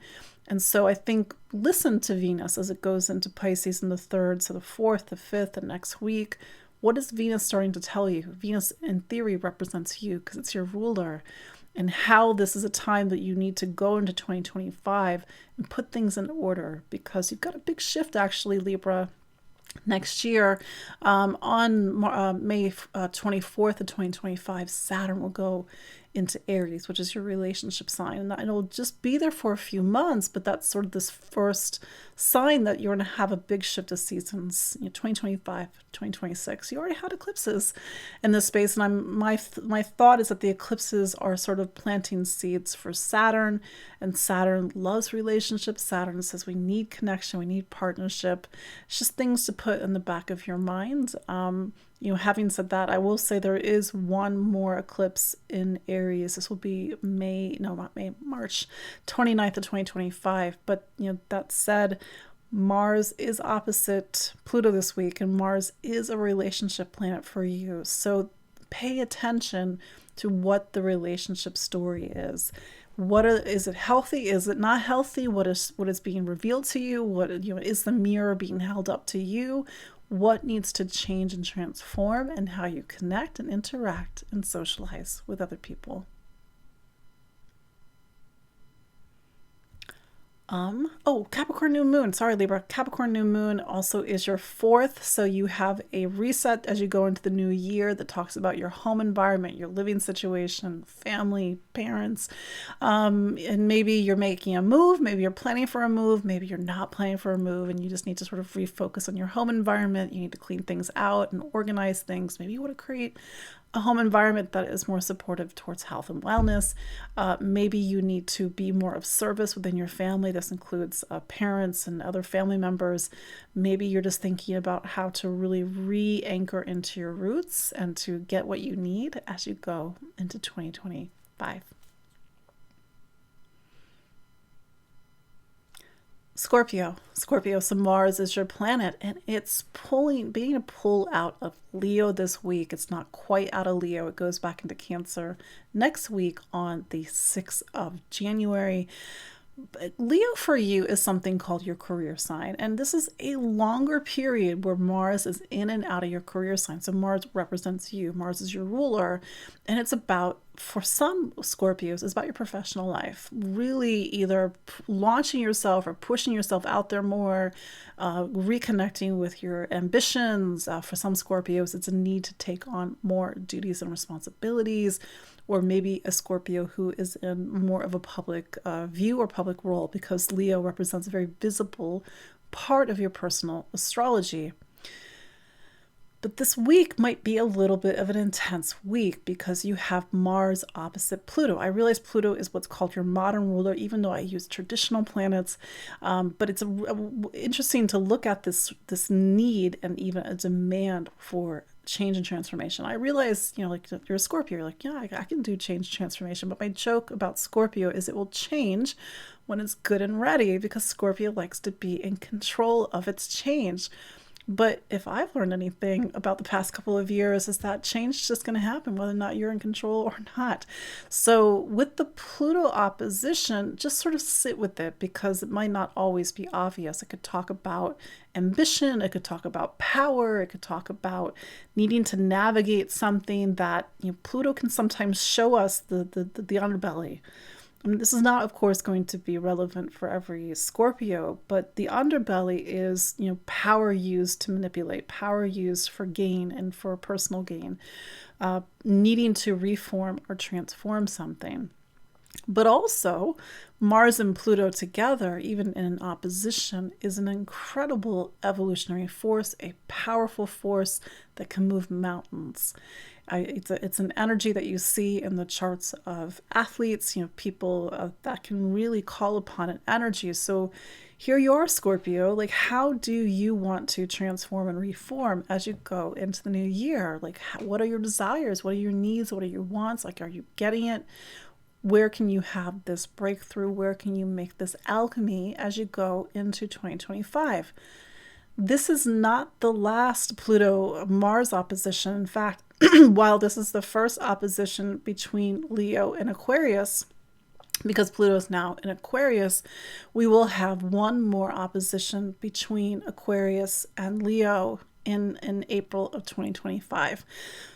[SPEAKER 1] And so I think listen to Venus as it goes into Pisces in the 3rd, so the 4th, the 5th, and next week. What is Venus starting to tell you? Venus, in theory, represents you because it's your ruler. And how this is a time that you need to go into 2025 and put things in order, because you've got a big shift, actually, Libra, next year. On May 24th of 2025, Saturn will go into Aries, which is your relationship sign. And it'll just be there for a few months, but that's sort of this first sign that you're going to have a big shift of seasons, 2025, 2026. You already had eclipses in this space, and my thought is that the eclipses are sort of planting seeds for Saturn, and Saturn loves relationships. Saturn says we need connection, we need partnership. It's just things to put in the back of your mind. Having said that, I will say there is one more eclipse in Aries. This will be March 29th of 2025. But, that said, Mars is opposite Pluto this week, and Mars is a relationship planet for you. So pay attention to what the relationship story is. Is it healthy? Is it not healthy? What is being revealed to you? Is the mirror being held up to you? What needs to change and transform, and how you connect and interact and socialize with other people. Capricorn new moon. Sorry, Libra. Capricorn new moon also is your 4th. So you have a reset as you go into the new year that talks about your home environment, your living situation, family, parents. And maybe you're making a move. Maybe you're planning for a move. Maybe you're not planning for a move, and you just need to sort of refocus on your home environment. You need to clean things out and organize things. Maybe you want to create a home environment that is more supportive towards health and wellness. Maybe you need to be more of service within your family. This includes parents and other family members. Maybe you're just thinking about how to really re-anchor into your roots and to get what you need as you go into 2025. Scorpio, so Mars is your planet, and it's being a pull out of Leo this week. It's not quite out of Leo. It goes back into Cancer next week on the 6th of January. But Leo for you is something called your career sign. And this is a longer period where Mars is in and out of your career sign. So Mars represents you. Mars is your ruler. And it's about, for some Scorpios, it's about your professional life. Really either launching yourself or pushing yourself out there more, reconnecting with your ambitions. For some Scorpios, it's a need to take on more duties and responsibilities. Or maybe a Scorpio who is in more of a public view or public role, because Leo represents a very visible part of your personal astrology. But this week might be a little bit of an intense week because you have Mars opposite Pluto. I realize Pluto is what's called your modern ruler, even though I use traditional planets. But it's interesting to look at this need and even a demand for change and transformation. I realize, like you're a Scorpio, you're like, yeah, I can do change transformation. But my joke about Scorpio is it will change when it's good and ready, because Scorpio likes to be in control of its change. But if I've learned anything about the past couple of years, is that change is just going to happen whether or not you're in control or not. So with the Pluto opposition, just sort of sit with it, because it might not always be obvious. It could talk about ambition, it could talk about power, it could talk about needing to navigate something that, Pluto can sometimes show us the underbelly. This is not, of course, going to be relevant for every Scorpio, but the underbelly is, power used to manipulate, power used for gain and for personal gain, needing to reform or transform something. But also, Mars and Pluto together, even in opposition, is an incredible evolutionary force, a powerful force that can move mountains. It's an energy that you see in the charts of athletes, people that can really call upon an energy. So here you are, Scorpio, like, how do you want to transform and reform as you go into the new year? Like, what are your desires? What are your needs? What are your wants? Like, are you getting it? Where can you have this breakthrough? Where can you make this alchemy as you go into 2025? This is not the last Pluto-Mars opposition. In fact, while this is the first opposition between Leo and Aquarius, because Pluto is now in Aquarius, we will have one more opposition between Aquarius and Leo in April of 2025.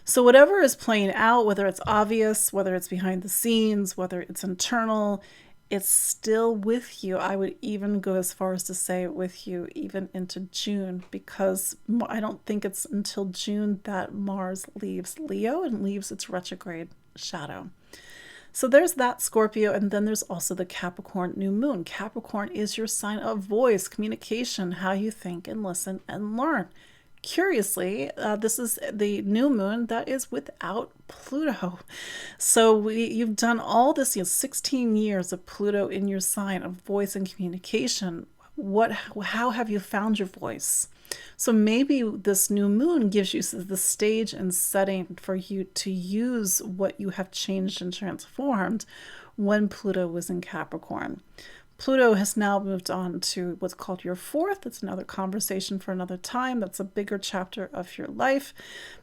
[SPEAKER 1] So whatever is playing out, whether it's obvious, whether it's behind the scenes, whether it's internal, it's still with you. I would even go as far as to say with you even into June, because I don't think it's until June that Mars leaves Leo and leaves its retrograde shadow. So there's that, Scorpio, and then there's also the Capricorn new moon. Capricorn is your sign of voice, communication, how you think and listen and learn. Curiously, this is the new moon that is without Pluto. So you've done all this, 16 years of Pluto in your sign of voice and communication. How have you found your voice? So maybe this new moon gives you the stage and setting for you to use what you have changed and transformed when Pluto was in Capricorn. Pluto has now moved on to what's called your fourth. It's another conversation for another time. That's a bigger chapter of your life.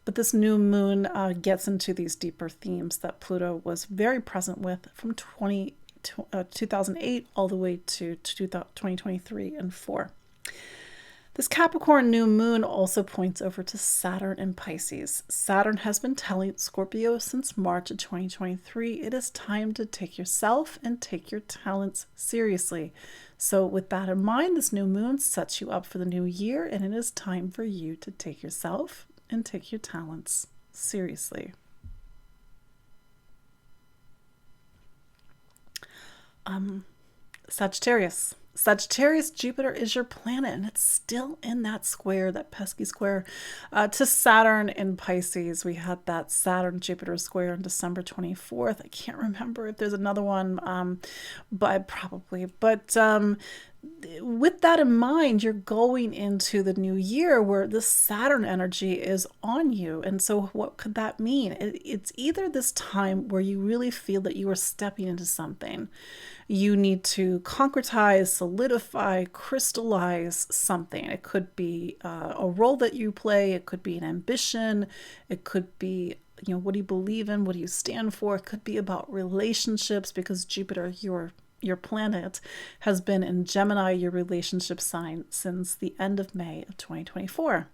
[SPEAKER 1] But this new moon gets into these deeper themes that Pluto was very present with from 2008 all the way to 2023 and 4. This Capricorn new moon also points over to Saturn and Pisces. Saturn has been telling Scorpio since March of 2023, it is time to take yourself and take your talents seriously. So with that in mind, this new moon sets you up for the new year, and it is time for you to take yourself and take your talents seriously. Sagittarius. Sagittarius, Jupiter is your planet, and it's still in that square, that pesky square, to Saturn in Pisces. We had that Saturn-Jupiter square on December 24th. I can't remember if there's another one, but probably. But with that in mind, you're going into the new year where the Saturn energy is on you. And so what could that mean? It's either this time where you really feel that you are stepping into something. You need to concretize, solidify, crystallize something. It could be a role that you play. It could be an ambition. It could be, what do you believe in? What do you stand for? It could be about relationships, because Jupiter, your planet, has been in Gemini, your relationship sign, since the end of May of 2024.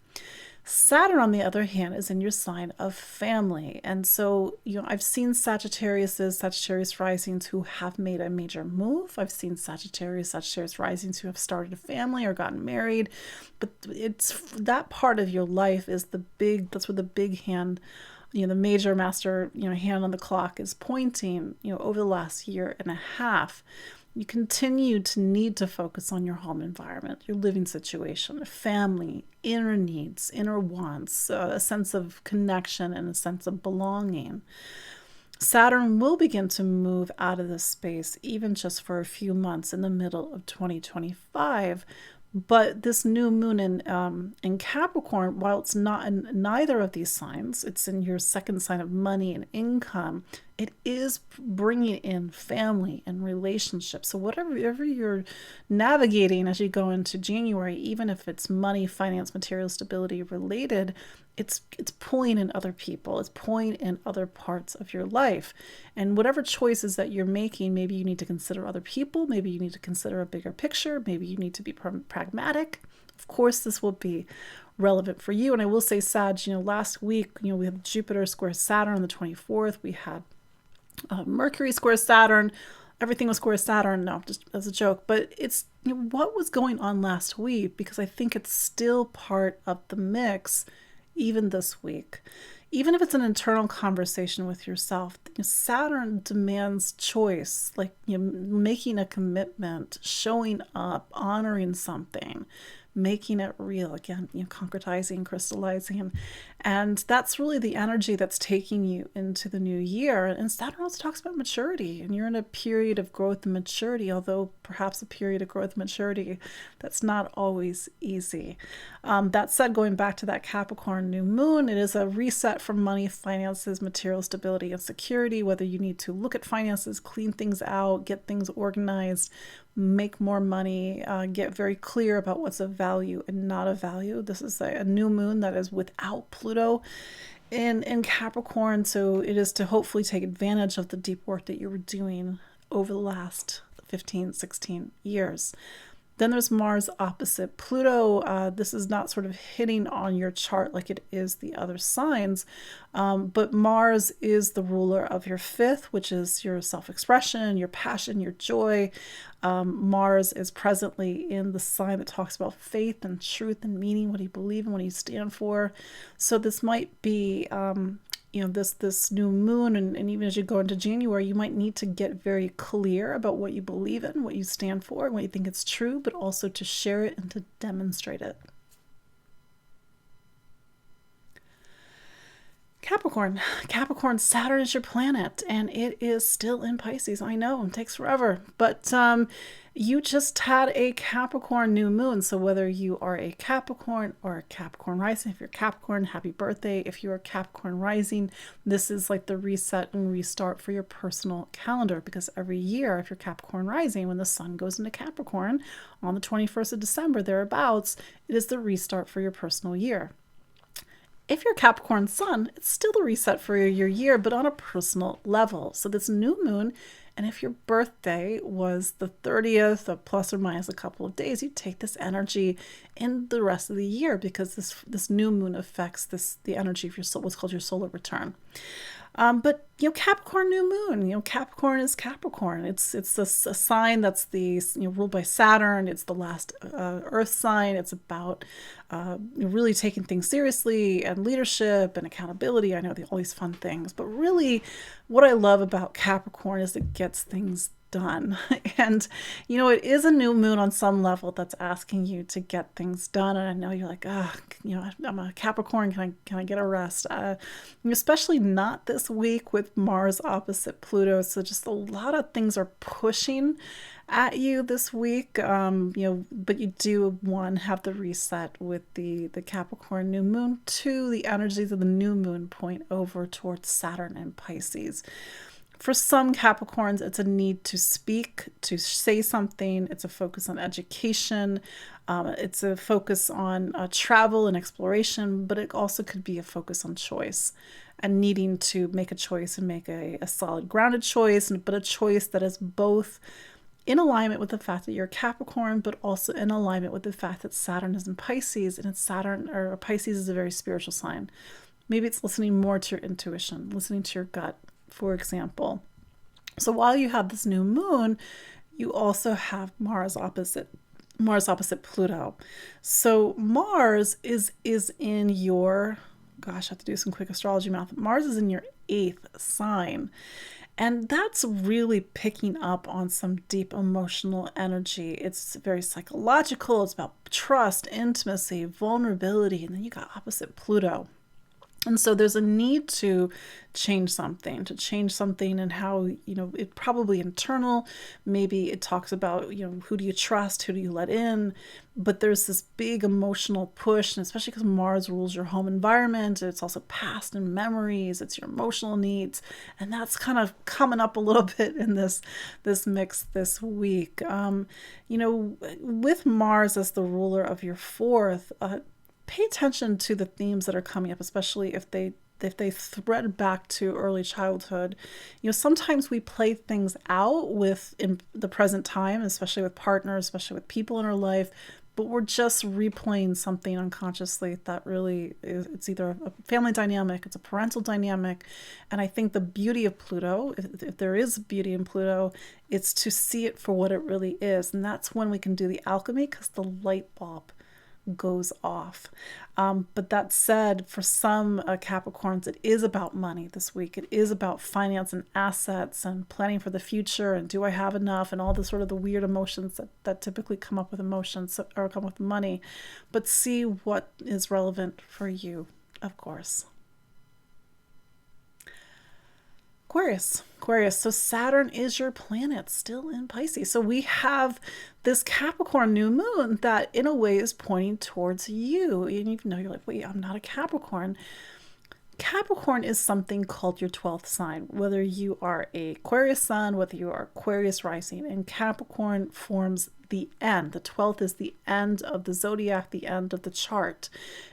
[SPEAKER 1] Saturn, on the other hand, is in your sign of family. And so, I've seen Sagittarius risings who have made a major move. I've seen Sagittarius risings who have started a family or gotten married. But it's that part of your life is that's where the big hand, the major master, hand on the clock is pointing, over the last year and a half. You continue to need to focus on your home environment, your living situation, family, inner needs, inner wants, a sense of connection and a sense of belonging. Saturn will begin to move out of this space, even just for a few months in the middle of 2025. But this new moon in Capricorn, while it's not in neither of these signs, it's in your second sign of money and income, it is bringing in family and relationships. So whatever you're navigating as you go into January, even if it's money, finance, material stability related, it's pulling in other people. It's pulling in other parts of your life. And whatever choices that you're making, maybe you need to consider other people. Maybe you need to consider a bigger picture. Maybe you need to be pragmatic. Of course, this will be relevant for you. And I will say, Sag, last week, we had Jupiter square Saturn on the 24th. We had Mercury square Saturn. Everything was square Saturn. No, just as a joke. But it's what was going on last week, because I think it's still part of the mix even this week. Even if it's an internal conversation with yourself, Saturn demands choice, like making a commitment, showing up, honoring something, making it real. Again, concretizing, crystallizing. And that's really the energy that's taking you into the new year. And Saturn also talks about maturity, and you're in a period of growth and maturity, although perhaps a period of growth and maturity that's not always easy. That said, going back to that Capricorn new moon, it is a reset for money, finances, material stability, and security, whether you need to look at finances, clean things out, get things organized, make more money, get very clear about what's of value and not of value. This is a new moon that is without Pluto in Capricorn, so it is to hopefully take advantage of the deep work that you were doing over the last 15, 16 years. Then there's Mars opposite Pluto. This is not sort of hitting on your chart like it is the other signs, but Mars is the ruler of your fifth, which is your self-expression, your passion, your joy. Mars is presently in the sign that talks about faith and truth and meaning, what do you believe in, what do you stand for. So this might be this new moon, and even as you go into January, you might need to get very clear about what you believe in, what you stand for, and what you think is true, but also to share it and to demonstrate it. Capricorn, Saturn is your planet, and it is still in Pisces. I know, it takes forever, but you just had a Capricorn new moon. So whether you are a Capricorn or a Capricorn rising, if you're Capricorn, happy birthday. If you're a Capricorn rising, this is like the reset and restart for your personal calendar, because every year, if you're Capricorn rising, when the sun goes into Capricorn on the 21st of December, thereabouts, it is the restart for your personal year. If you're Capricorn sun, it's still the reset for your year, but on a personal level. So this new moon, and if your birthday was the 30th or plus or minus a couple of days, you take this energy in the rest of the year, because this new moon affects the energy of your soul, what's called your solar return. But Capricorn new moon, Capricorn is Capricorn. It's a sign that's ruled by Saturn. It's the last Earth sign. It's about really taking things seriously, and leadership and accountability. I know all these fun things, but really, what I love about Capricorn is it gets things done. And, it is a new moon on some level that's asking you to get things done. And I know you're like, I'm a Capricorn. Can I get a rest? Especially not this week with Mars opposite Pluto. So just a lot of things are pushing at you this week. But you do, one, have the reset with the Capricorn new moon. Two, the energies of the new moon point over towards Saturn and Pisces. For some Capricorns, it's a need to speak, to say something. It's a focus on education. It's a focus on travel and exploration, but it also could be a focus on choice and needing to make a choice and make a solid, grounded choice, but a choice that is both in alignment with the fact that you're a Capricorn, but also in alignment with the fact that Saturn is in Pisces, and Pisces is a very spiritual sign. Maybe it's listening more to your intuition, listening to your gut, for example. So while you have this new moon, you also have Mars opposite Pluto. So Mars is in your, I have to do some quick astrology math. Mars is in your 8th sign. And that's really picking up on some deep emotional energy. It's very psychological. It's about trust, intimacy, vulnerability. And then you got opposite Pluto. And so there's a need to change something and how, it probably internal. Maybe it talks about, who do you trust? Who do you let in? But there's this big emotional push, and especially because Mars rules your home environment. It's also past and memories. It's your emotional needs. And that's kind of coming up a little bit in this mix this week. With Mars as the ruler of your 4th, pay attention to the themes that are coming up, especially if they thread back to early childhood. Sometimes we play things out in the present time, especially with partners, especially with people in our life, but we're just replaying something unconsciously that really it's either a family dynamic, it's a parental dynamic. And I think the beauty of Pluto, if there is beauty in Pluto, it's to see it for what it really is. And that's when we can do the alchemy, because the light bulb goes off. But that said, for some Capricorns, it is about money this week. It is about finance and assets and planning for the future and do I have enough and all the sort of the weird emotions that typically come up with emotions or come with money. But see what is relevant for you, of course. Aquarius. So Saturn is your planet still in Pisces. So we have this Capricorn new moon that in a way is pointing towards you. And even though you're like, wait, I'm not a Capricorn. Capricorn is something called your 12th sign, whether you are a Aquarius sun, whether you are Aquarius rising, and Capricorn forms the end. The 12th is the end of the zodiac, the end of the chart.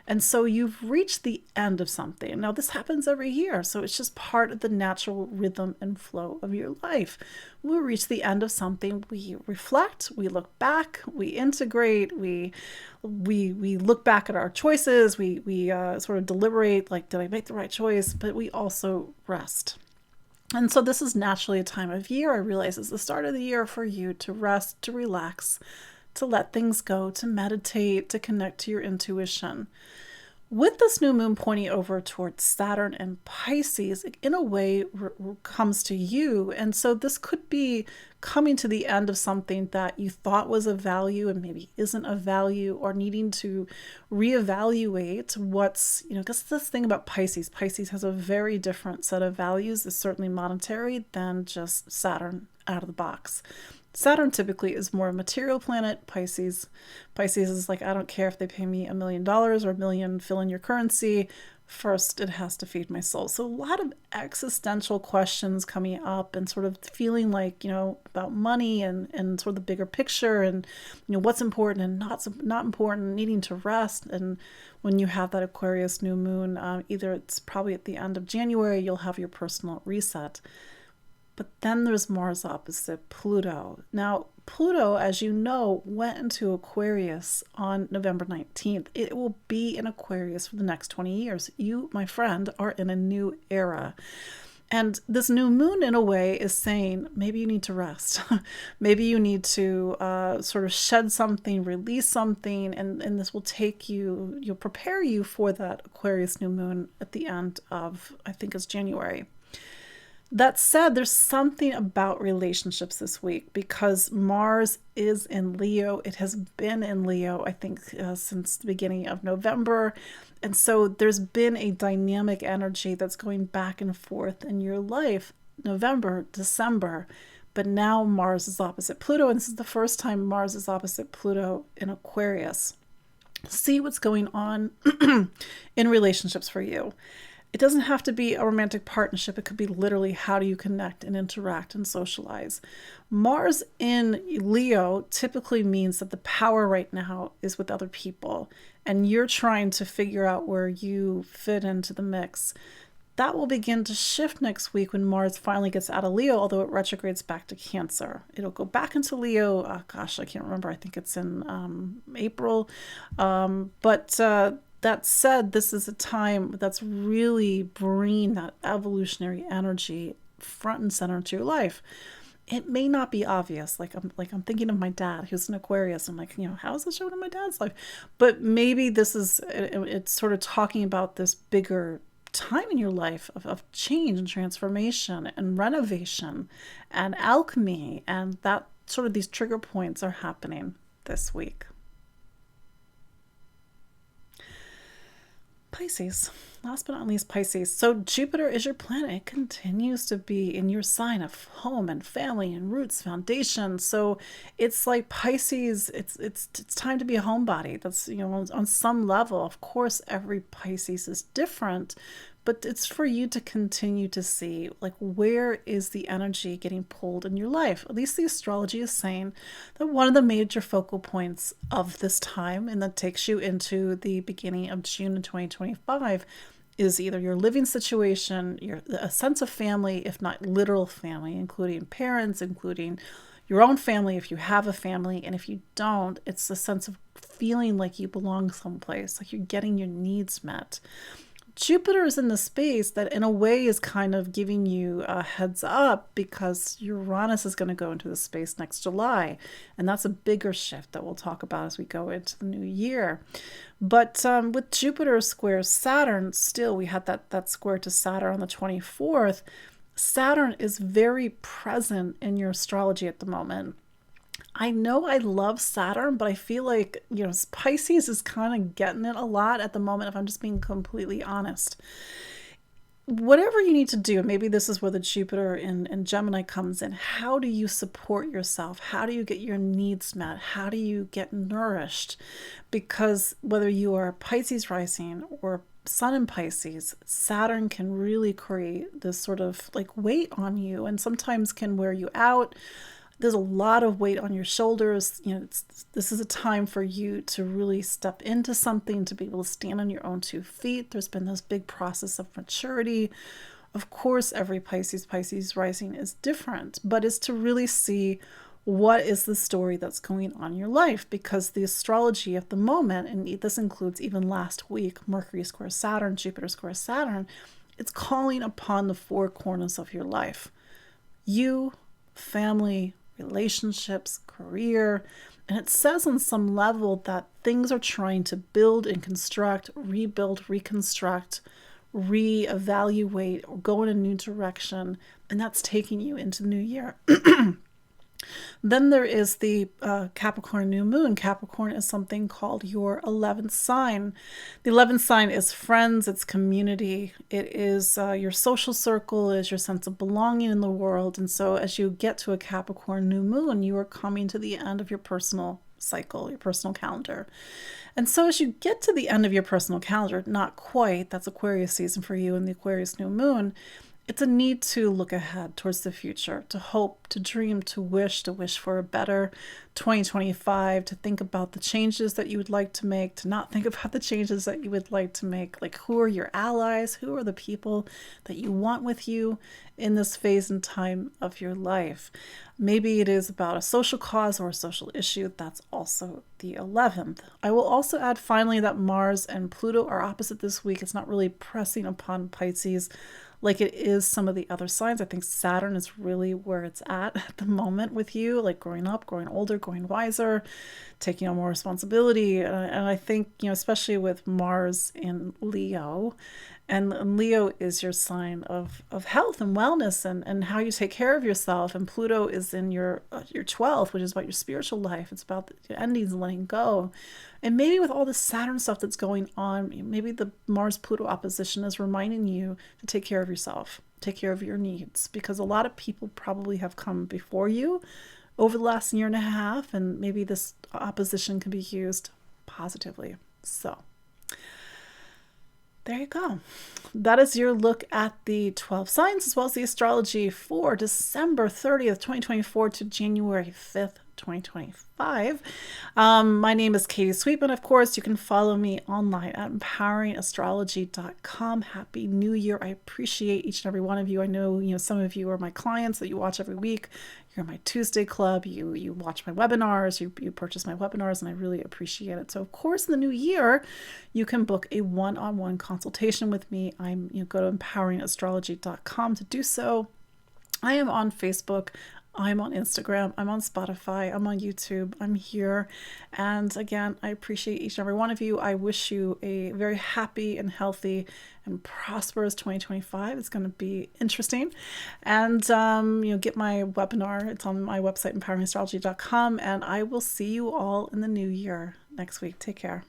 [SPEAKER 1] And so you've reached the end of something. Now, this happens every year, so it's just part of the natural rhythm and flow of your life. We reach the end of something, we reflect, we look back, we integrate, we look back at our choices, we sort of deliberate, like, did I make the right choice? But we also rest. And so this is naturally a time of year, I realize, it's the start of the year for you to rest, to relax, to let things go, to meditate, to connect to your intuition. With this new moon pointing over towards Saturn and Pisces, it in a way comes to you. And so this could be coming to the end of something that you thought was of value and maybe isn't of value, or needing to reevaluate what's, because this thing about Pisces has a very different set of values. It's certainly monetary than just Saturn out of the box. Saturn typically is more a material planet. Pisces is like, I don't care if they pay me $1 million or $1 million, fill in your currency. First, it has to feed my soul. So a lot of existential questions coming up and sort of feeling like, about money and sort of the bigger picture and, what's important and not important, needing to rest. And when you have that Aquarius new moon, either it's probably at the end of January, you'll have your personal reset. But then there's Mars opposite Pluto. Now, Pluto, as you know, went into Aquarius on November 19th. It will be in Aquarius for the next 20 years. You, my friend, are in a new era. And this new moon, in a way, is saying maybe you need to rest. Maybe you need to sort of shed something, release something, and this will you'll prepare you for that Aquarius new moon at the end of, I think it's January. That said, there's something about relationships this week because Mars is in Leo. It has been in Leo, I think, since the beginning of November. And so there's been a dynamic energy that's going back and forth in your life, November, December. But now Mars is opposite Pluto, and this is the first time Mars is opposite Pluto in Aquarius. See what's going on in relationships for you. It doesn't have to be a romantic partnership. It could be literally how do you connect and interact and socialize. Mars in Leo typically means that the power right now is with other people and you're trying to figure out where you fit into the mix. That will begin to shift next week when Mars finally gets out of Leo, although it retrogrades back to Cancer. It'll go back into Leo. Oh, gosh, I can't remember. I think it's in April. But that said, this is a time that's really bringing that evolutionary energy front and center into your life. It may not be obvious. I'm thinking of my dad, who's an Aquarius. I'm like, how is this showing in my dad's life? But maybe it's sort of talking about this bigger time in your life of change and transformation and renovation and alchemy, and that sort of these trigger points are happening this week. Pisces, last but not least, Pisces. So Jupiter is your planet. It continues to be in your sign of home and family and roots, foundation. So it's like Pisces, it's time to be a homebody. That's, on some level, of course, every Pisces is different, but it's for you to continue to see, like, where is the energy getting pulled in your life? At least the astrology is saying that one of the major focal points of this time, and that takes you into the beginning of June of 2025, is either your living situation, a sense of family, if not literal family, including parents, including your own family if you have a family, and if you don't, it's a sense of feeling like you belong someplace, like you're getting your needs met. Jupiter is in the space that in a way is kind of giving you a heads up because Uranus is going to go into the space next July. And that's a bigger shift that we'll talk about as we go into the new year. But with Jupiter square Saturn, still we had that square to Saturn on the 24th. Saturn is very present in your astrology at the moment. I know I love Saturn, but I feel like, Pisces is kind of getting it a lot at the moment, if I'm just being completely honest. Whatever you need to do, maybe this is where the Jupiter in Gemini comes in. How do you support yourself? How do you get your needs met? How do you get nourished? Because whether you are Pisces rising or Sun in Pisces, Saturn can really create this sort of like weight on you and sometimes can wear you out. There's a lot of weight on your shoulders. This is a time for you to really step into something, to be able to stand on your own 2 feet. There's been this big process of maturity. Of course, every Pisces rising is different, but it's to really see what is the story that's going on in your life, because the astrology at the moment, and this includes even last week, Mercury square Saturn, Jupiter square Saturn, it's calling upon the 4 corners of your life. You, family, relationships, career, and it says on some level that things are trying to build and construct, rebuild, reconstruct, reevaluate, or go in a new direction, and that's taking you into the new year. Then there is the Capricorn new moon. Capricorn is something called your 11th sign. The 11th sign is friends, it's community, it is your social circle, is your sense of belonging in the world. And so as you get to a Capricorn new moon, you are coming to the end of your personal cycle, your personal calendar. And so as you get to the end of your personal calendar, not quite, that's Aquarius season for you and the Aquarius new moon, it's a need to look ahead towards the future, to hope, to dream, to wish for a better 2025, to think about the changes that you would like to make, to not think about the changes that you would like to make. Like, who are your allies? Who are the people that you want with you in this phase and time of your life? Maybe it is about a social cause or a social issue. That's also the 11th. I will also add finally that Mars and Pluto are opposite this week. It's not really pressing upon Pisces like it is some of the other signs. I think Saturn is really where it's at the moment with you, like growing up, growing older, growing wiser, taking on more responsibility. And I think, especially with Mars in Leo And Leo is your sign of health and wellness and how you take care of yourself. And Pluto is in your 12th, which is about your spiritual life. It's about the endings and letting go. And maybe with all the Saturn stuff that's going on, maybe the Mars-Pluto opposition is reminding you to take care of yourself, take care of your needs, because a lot of people probably have come before you over the last year and a half, and maybe this opposition can be used positively. So there you go. That is your look at the 12 signs as well as the astrology for December 30th, 2024 to January 5th, 2025. My name is Katie Sweetman. Of course, you can follow me online at empoweringastrology.com. Happy New Year. I appreciate each and every one of you. I know, some of you are my clients that you watch every week. You're my Tuesday club. You watch my webinars. You purchase my webinars, and I really appreciate it. So, of course, in the new year, you can book a one-on-one consultation with me. Go to empoweringastrology.com to do so. I am on Facebook. I'm on Instagram, I'm on Spotify, I'm on YouTube, I'm here. And again, I appreciate each and every one of you. I wish you a very happy and healthy and prosperous 2025. It's going to be interesting. And, get my webinar. It's on my website, empoweringastrology.com. And I will see you all in the new year next week. Take care.